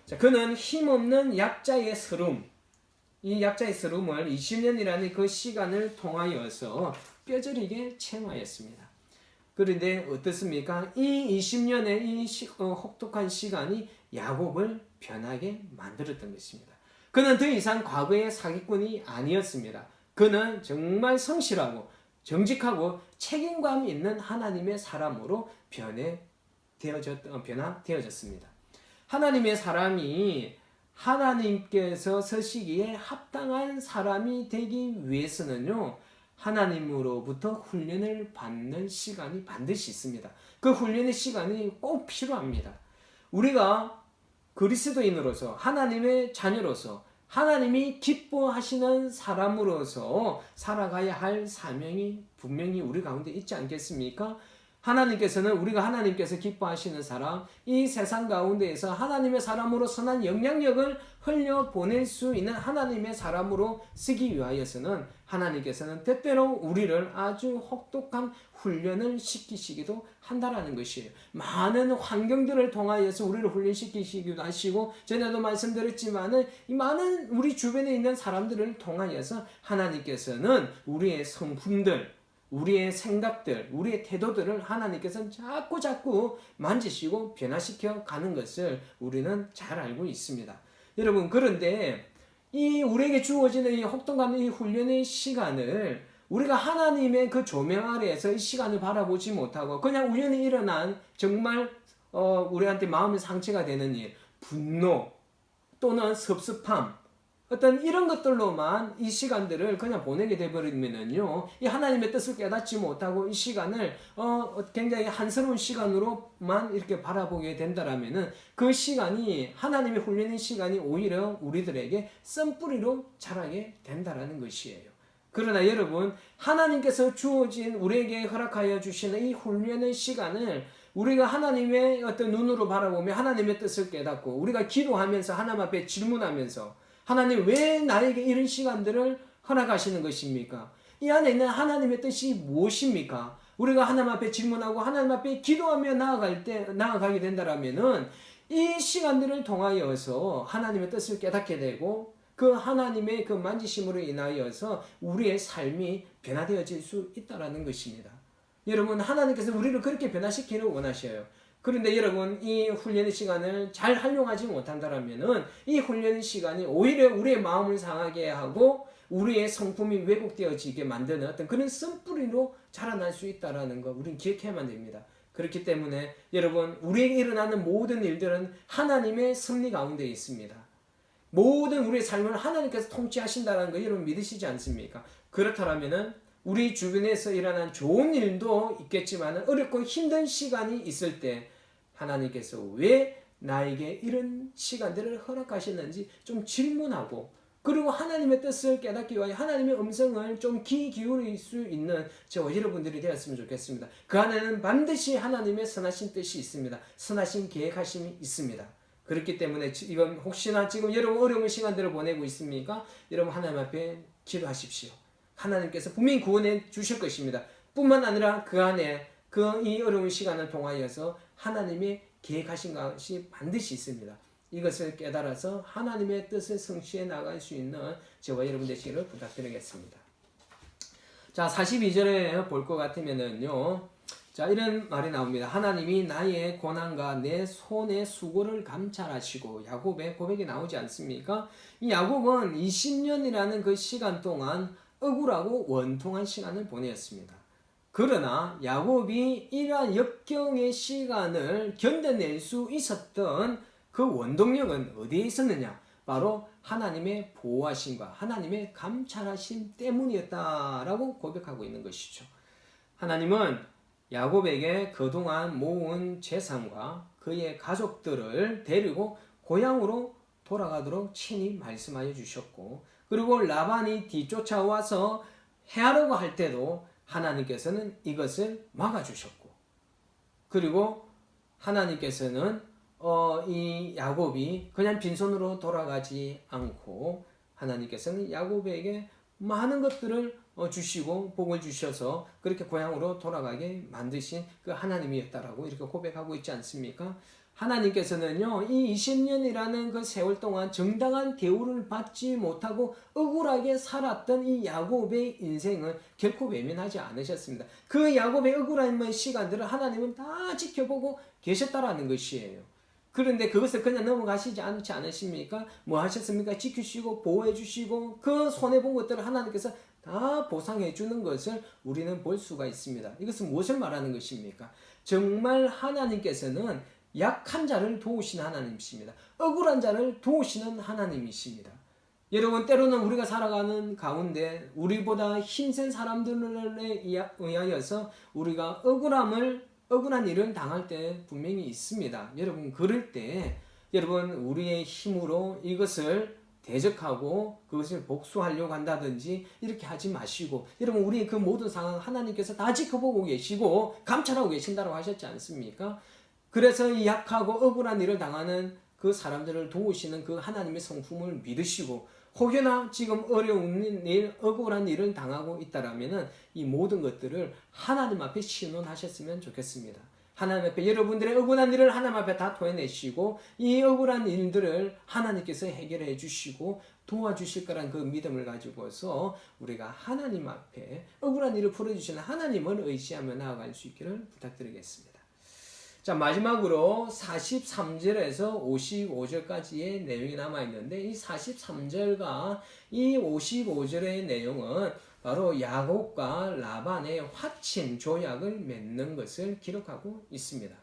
자, 그는 힘없는 약자의 서름, 이 약자의 서름을 20년이라는 그 시간을 통하여서 뼈저리게 체험하였습니다. 그런데 어떻습니까? 이 20년의 이 혹독한 시간이 야곱을 변하게 만들었던 것입니다. 그는 더 이상 과거의 사기꾼이 아니었습니다. 그는 정말 성실하고 정직하고 책임감 있는 하나님의 사람으로 변화되어졌습니다. 하나님의 사람이 하나님께서 서시기에 합당한 사람이 되기 위해서는요, 하나님으로부터 훈련을 받는 시간이 반드시 있습니다. 그 훈련의 시간이 꼭 필요합니다. 우리가 그리스도인으로서 하나님의 자녀로서 하나님이 기뻐하시는 사람으로서 살아가야 할 사명이 분명히 우리 가운데 있지 않겠습니까? 하나님께서는 우리가 하나님께서 기뻐하시는 사람, 이 세상 가운데에서 하나님의 사람으로 선한 영향력을 흘려보낼 수 있는 하나님의 사람으로 쓰기 위하여서는 하나님께서는 때때로 우리를 아주 혹독한 훈련을 시키시기도 한다라는 것이에요. 많은 환경들을 통하여서 우리를 훈련시키시기도 하시고, 전에도 말씀드렸지만은 이 많은 우리 주변에 있는 사람들을 통하여서 하나님께서는 우리의 성품들, 우리의 생각들, 우리의 태도들을 하나님께서는 자꾸 만지시고 변화시켜 가는 것을 우리는 잘 알고 있습니다. 여러분, 그런데 이 우리에게 주어지는 이 혹독한 이 훈련의 시간을 우리가 하나님의 그 조명 아래에서 이 시간을 바라보지 못하고 그냥 우연히 일어난 정말 우리한테 마음의 상처가 되는 일, 분노 또는 섭섭함, 어떤 이런 것들로만 이 시간들을 그냥 보내게 되버리면은요, 이 하나님의 뜻을 깨닫지 못하고 이 시간을 굉장히 한스러운 시간으로만 이렇게 바라보게 된다라면은 그 시간이 하나님의 훈련의 시간이 오히려 우리들에게 썬뿌리로 자라게 된다라는 것이에요. 그러나 여러분, 하나님께서 주어진 우리에게 허락하여 주시는 이 훈련의 시간을 우리가 하나님의 어떤 눈으로 바라보며 하나님의 뜻을 깨닫고 우리가 기도하면서 하나님 앞에 질문하면서 하나님 왜 나에게 이런 시간들을 허락하시는 것입니까? 이 안에 있는 하나님의 뜻이 무엇입니까? 우리가 하나님 앞에 질문하고 하나님 앞에 기도하며 나아가게 된다라면은 이 시간들을 통하여서 하나님의 뜻을 깨닫게 되고 그 하나님의 그 만지심으로 인하여서 우리의 삶이 변화되어질 수 있다라는 것입니다. 여러분, 하나님께서 우리를 그렇게 변화시키기를 원하셔요. 그런데 여러분, 이 훈련의 시간을 잘 활용하지 못한다면은 이 훈련의 시간이 오히려 우리의 마음을 상하게 하고 우리의 성품이 왜곡되어지게 만드는 어떤 그런 쓴뿌리로 자라날 수 있다는 거 우리는 기억해야만 됩니다. 그렇기 때문에 여러분, 우리에게 일어나는 모든 일들은 하나님의 섭리 가운데 있습니다. 모든 우리의 삶을 하나님께서 통치하신다는 거 여러분 믿으시지 않습니까? 그렇다면은 우리 주변에서 일어난 좋은 일도 있겠지만 어렵고 힘든 시간이 있을 때 하나님께서 왜 나에게 이런 시간들을 허락하셨는지 좀 질문하고 그리고 하나님의 뜻을 깨닫기 위하여 하나님의 음성을 좀 귀 기울일 수 있는 저와 여러분들이 되었으면 좋겠습니다. 그 안에는 반드시 하나님의 선하신 뜻이 있습니다. 선하신 계획하심이 있습니다. 그렇기 때문에 이건 혹시나 지금 여러분 어려운 시간들을 보내고 있습니까? 여러분 하나님 앞에 기도하십시오. 하나님께서 분명히 구원해 주실 것입니다. 뿐만 아니라 그 안에 이 어려운 시간을 통하여서 하나님의 계획하신 것이 반드시 있습니다. 이것을 깨달아서 하나님의 뜻을 성취해 나갈 수 있는 저와 여러분 되시기를 부탁드리겠습니다. 자, 42절에 볼 것 같으면은요. 자, 이런 말이 나옵니다. 하나님이 나의 고난과 내 손의 수고를 감찰하시고 야곱의 고백이 나오지 않습니까? 이 야곱은 20년이라는 그 시간 동안 억울하고 원통한 시간을 보냈습니다. 그러나 야곱이 이러한 역경의 시간을 견뎌낼 수 있었던 그 원동력은 어디에 있었느냐? 바로 하나님의 보호하심과 하나님의 감찰하심 때문이었다라고 고백하고 있는 것이죠. 하나님은 야곱에게 그동안 모은 재산과 그의 가족들을 데리고 고향으로 돌아가도록 친히 말씀하여 주셨고, 그리고 라반이 뒤쫓아와서 해하려고 할 때도 하나님께서는 이것을 막아주셨고, 그리고 하나님께서는 이 야곱이 그냥 빈손으로 돌아가지 않고 하나님께서는 야곱에게 많은 것들을 주시고 복을 주셔서 그렇게 고향으로 돌아가게 만드신 그 하나님이었다라고 이렇게 고백하고 있지 않습니까? 하나님께서는요, 이 20년이라는 그 세월 동안 정당한 대우를 받지 못하고 억울하게 살았던 이 야곱의 인생을 결코 외면하지 않으셨습니다. 그 야곱의 억울한 시간들을 하나님은 다 지켜보고 계셨다라는 것이에요. 그런데 그것을 그냥 넘어가시지 않지 않으십니까? 뭐 하셨습니까? 지키시고 보호해 주시고 그 손해본 것들을 하나님께서 다 보상해 주는 것을 우리는 볼 수가 있습니다. 이것은 무엇을 말하는 것입니까? 정말 하나님께서는 약한 자를 도우시는 하나님이십니다. 억울한 자를 도우시는 하나님이십니다. 여러분, 때로는 우리가 살아가는 가운데 우리보다 힘센 사람들에 의하여서 우리가 억울한 일을 당할 때 분명히 있습니다. 여러분, 그럴 때 여러분 우리의 힘으로 이것을 대적하고 그것을 복수하려고 한다든지 이렇게 하지 마시고, 여러분 우리의 그 모든 상황 하나님께서 다 지켜보고 계시고 감찰하고 계신다고 하셨지 않습니까? 그래서 이 약하고 억울한 일을 당하는 그 사람들을 도우시는 그 하나님의 성품을 믿으시고, 혹여나 지금 어려운 일, 억울한 일을 당하고 있다라면은 이 모든 것들을 하나님 앞에 신원하셨으면 좋겠습니다. 하나님 앞에 여러분들의 억울한 일을 하나님 앞에 다 토해내시고 이 억울한 일들을 하나님께서 해결해 주시고 도와주실 거란 그 믿음을 가지고서 우리가 하나님 앞에 억울한 일을 풀어주시는 하나님을 의지하며 나아갈 수 있기를 부탁드리겠습니다. 자, 마지막으로 43절에서 55절까지의 내용이 남아있는데, 이 43절과 이 55절의 내용은 바로 야곱과 라반의 화친 조약을 맺는 것을 기록하고 있습니다.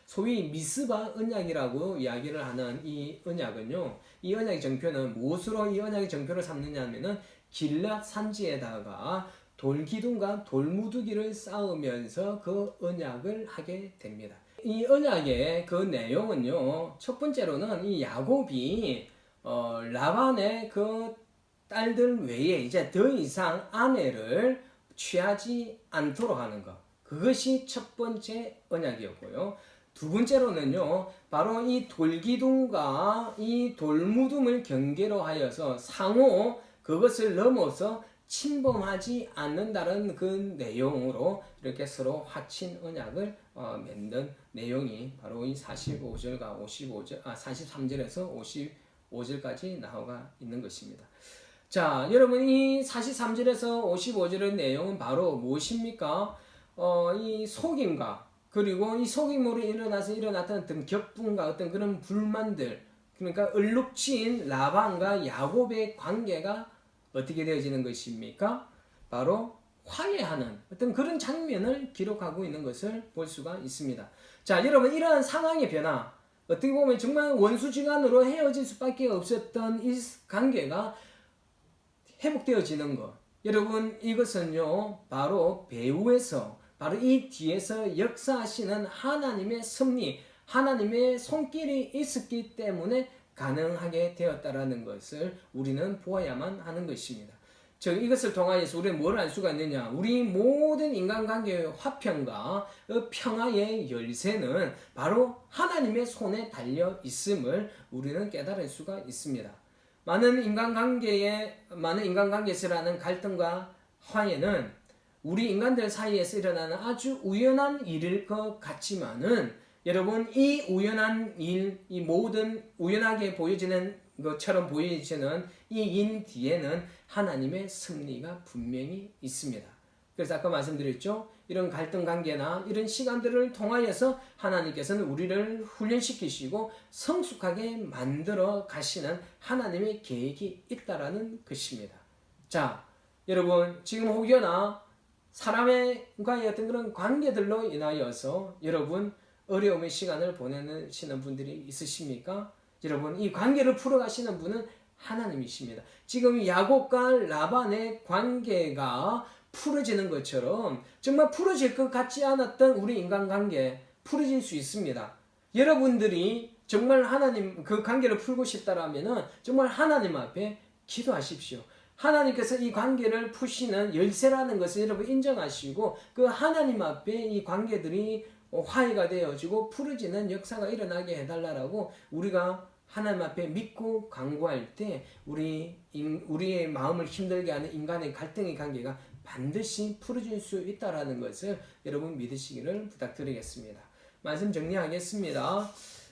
소위 미스바 언약이라고 이야기를 하는 이 언약은요, 이 언약의 정표는 무엇으로 이 언약의 정표를 삼느냐 하면은 길랏 산지에다가 돌기둥과 돌무더기를 쌓으면서 그 언약을 하게 됩니다. 이 언약의 그 내용은요, 첫 번째로는 이 야곱이 라반의 그 딸들 외에 이제 더 이상 아내를 취하지 않도록 하는 것, 그것이 첫 번째 언약이었고요. 두 번째로는요, 바로 이 돌기둥과 이 돌무덤을 경계로 하여서 상호 그것을 넘어서 침범하지 않는다는 그 내용으로 이렇게 서로 화친 언약을 맺는 내용이 바로 이 45절과 55절, 43절에서 55절까지 나와 있는 것입니다. 자, 여러분, 이 43절에서 55절의 내용은 바로 무엇입니까? 이 속임과 그리고 이 속임으로 일어나서 일어났던 어떤 격분과 어떤 그런 불만들, 그러니까 얼룩진 라반과 야곱의 관계가 어떻게 되어지는 것입니까? 바로 화해하는 어떤 그런 장면을 기록하고 있는 것을 볼 수가 있습니다. 자, 여러분, 이러한 상황의 변화, 어떻게 보면 정말 원수지간으로 헤어질 수밖에 없었던 이 관계가 회복되어지는 것. 여러분, 이것은요, 바로 배후에서, 바로 이 뒤에서 역사하시는 하나님의 섭리, 하나님의 손길이 있었기 때문에 가능하게 되었다라는 것을 우리는 보아야만 하는 것입니다. 즉, 이것을 통하여서 우리는 뭘 알 수가 있느냐? 우리 모든 인간관계의 화평과 평화의 열쇠는 바로 하나님의 손에 달려 있음을 우리는 깨달을 수가 있습니다. 많은 인간관계에서 일어나는 갈등과 화해는 우리 인간들 사이에서 일어나는 아주 우연한 일일 것 같지만은, 여러분, 이 우연한 일, 이 모든 우연하게 보여지는 것처럼 보여지는 이 일 뒤에는 하나님의 섭리가 분명히 있습니다. 그래서 아까 말씀드렸죠. 이런 갈등 관계나 이런 시간들을 통하여서 하나님께서는 우리를 훈련시키시고 성숙하게 만들어 가시는 하나님의 계획이 있다라는 것입니다. 자, 여러분, 지금 혹여나 사람과의 어떤 그런 관계들로 인하여서 여러분 어려움의 시간을 보내시는 분들이 있으십니까? 여러분, 이 관계를 풀어가시는 분은 하나님이십니다. 지금 야곱과 라반의 관계가 풀어지는 것처럼 정말 풀어질 것 같지 않았던 우리 인간관계 풀어질 수 있습니다. 여러분들이 정말 하나님 그 관계를 풀고 싶다라면은 정말 하나님 앞에 기도하십시오. 하나님께서 이 관계를 푸시는 열쇠라는 것을 여러분 인정하시고 그 하나님 앞에 이 관계들이 화해가 되어지고 풀어지는 역사가 일어나게 해달라고 우리가 하나님 앞에 믿고 간구할 때 우리의 마음을 힘들게 하는 인간의 갈등의 관계가 반드시 풀어질 수 있다는 것을 여러분 믿으시기를 부탁드리겠습니다. 말씀 정리하겠습니다.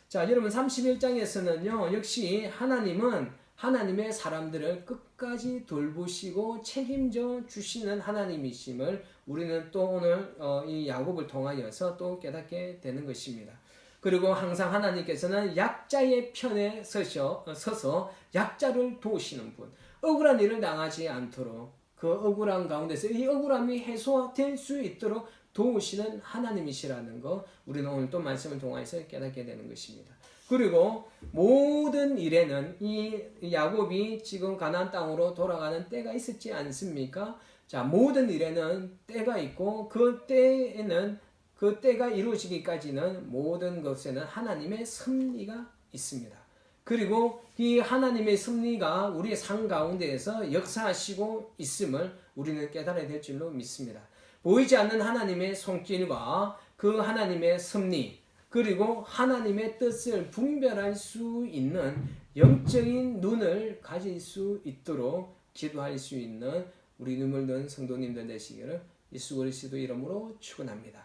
자, 여러분 31장에서는요. 역시 하나님은 하나님의 사람들을 끝까지 돌보시고 책임져 주시는 하나님이심을 우리는 또 오늘 이 야곱을 통하여서 또 깨닫게 되는 것입니다. 그리고 항상 하나님께서는 약자의 편에 서서 약자를 도우시는 분, 억울한 일을 당하지 않도록 그 억울한 가운데서 이 억울함이 해소될 수 있도록 도우시는 하나님이시라는 거 우리는 오늘 또 말씀을 통해서 깨닫게 되는 것입니다. 그리고 모든 일에는 이 야곱이 지금 가나안 땅으로 돌아가는 때가 있었지 않습니까? 자, 모든 일에는 때가 있고 그 때에는 그 때가 이루어지기까지는 모든 것에는 하나님의 섭리가 있습니다. 그리고 이 하나님의 섭리가 우리의 삶 가운데에서 역사하시고 있음을 우리는 깨달아야 될 줄로 믿습니다. 보이지 않는 하나님의 손길과 그 하나님의 섭리, 그리고 하나님의 뜻을 분별할 수 있는 영적인 눈을 가질 수 있도록 기도할 수 있는 우리 눈물 든 성도님들 되시기를 예수 그리스도 이름으로 축원합니다.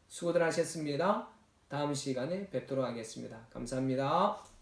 수고들 하셨습니다. 다음 시간에 뵙도록 하겠습니다. 감사합니다.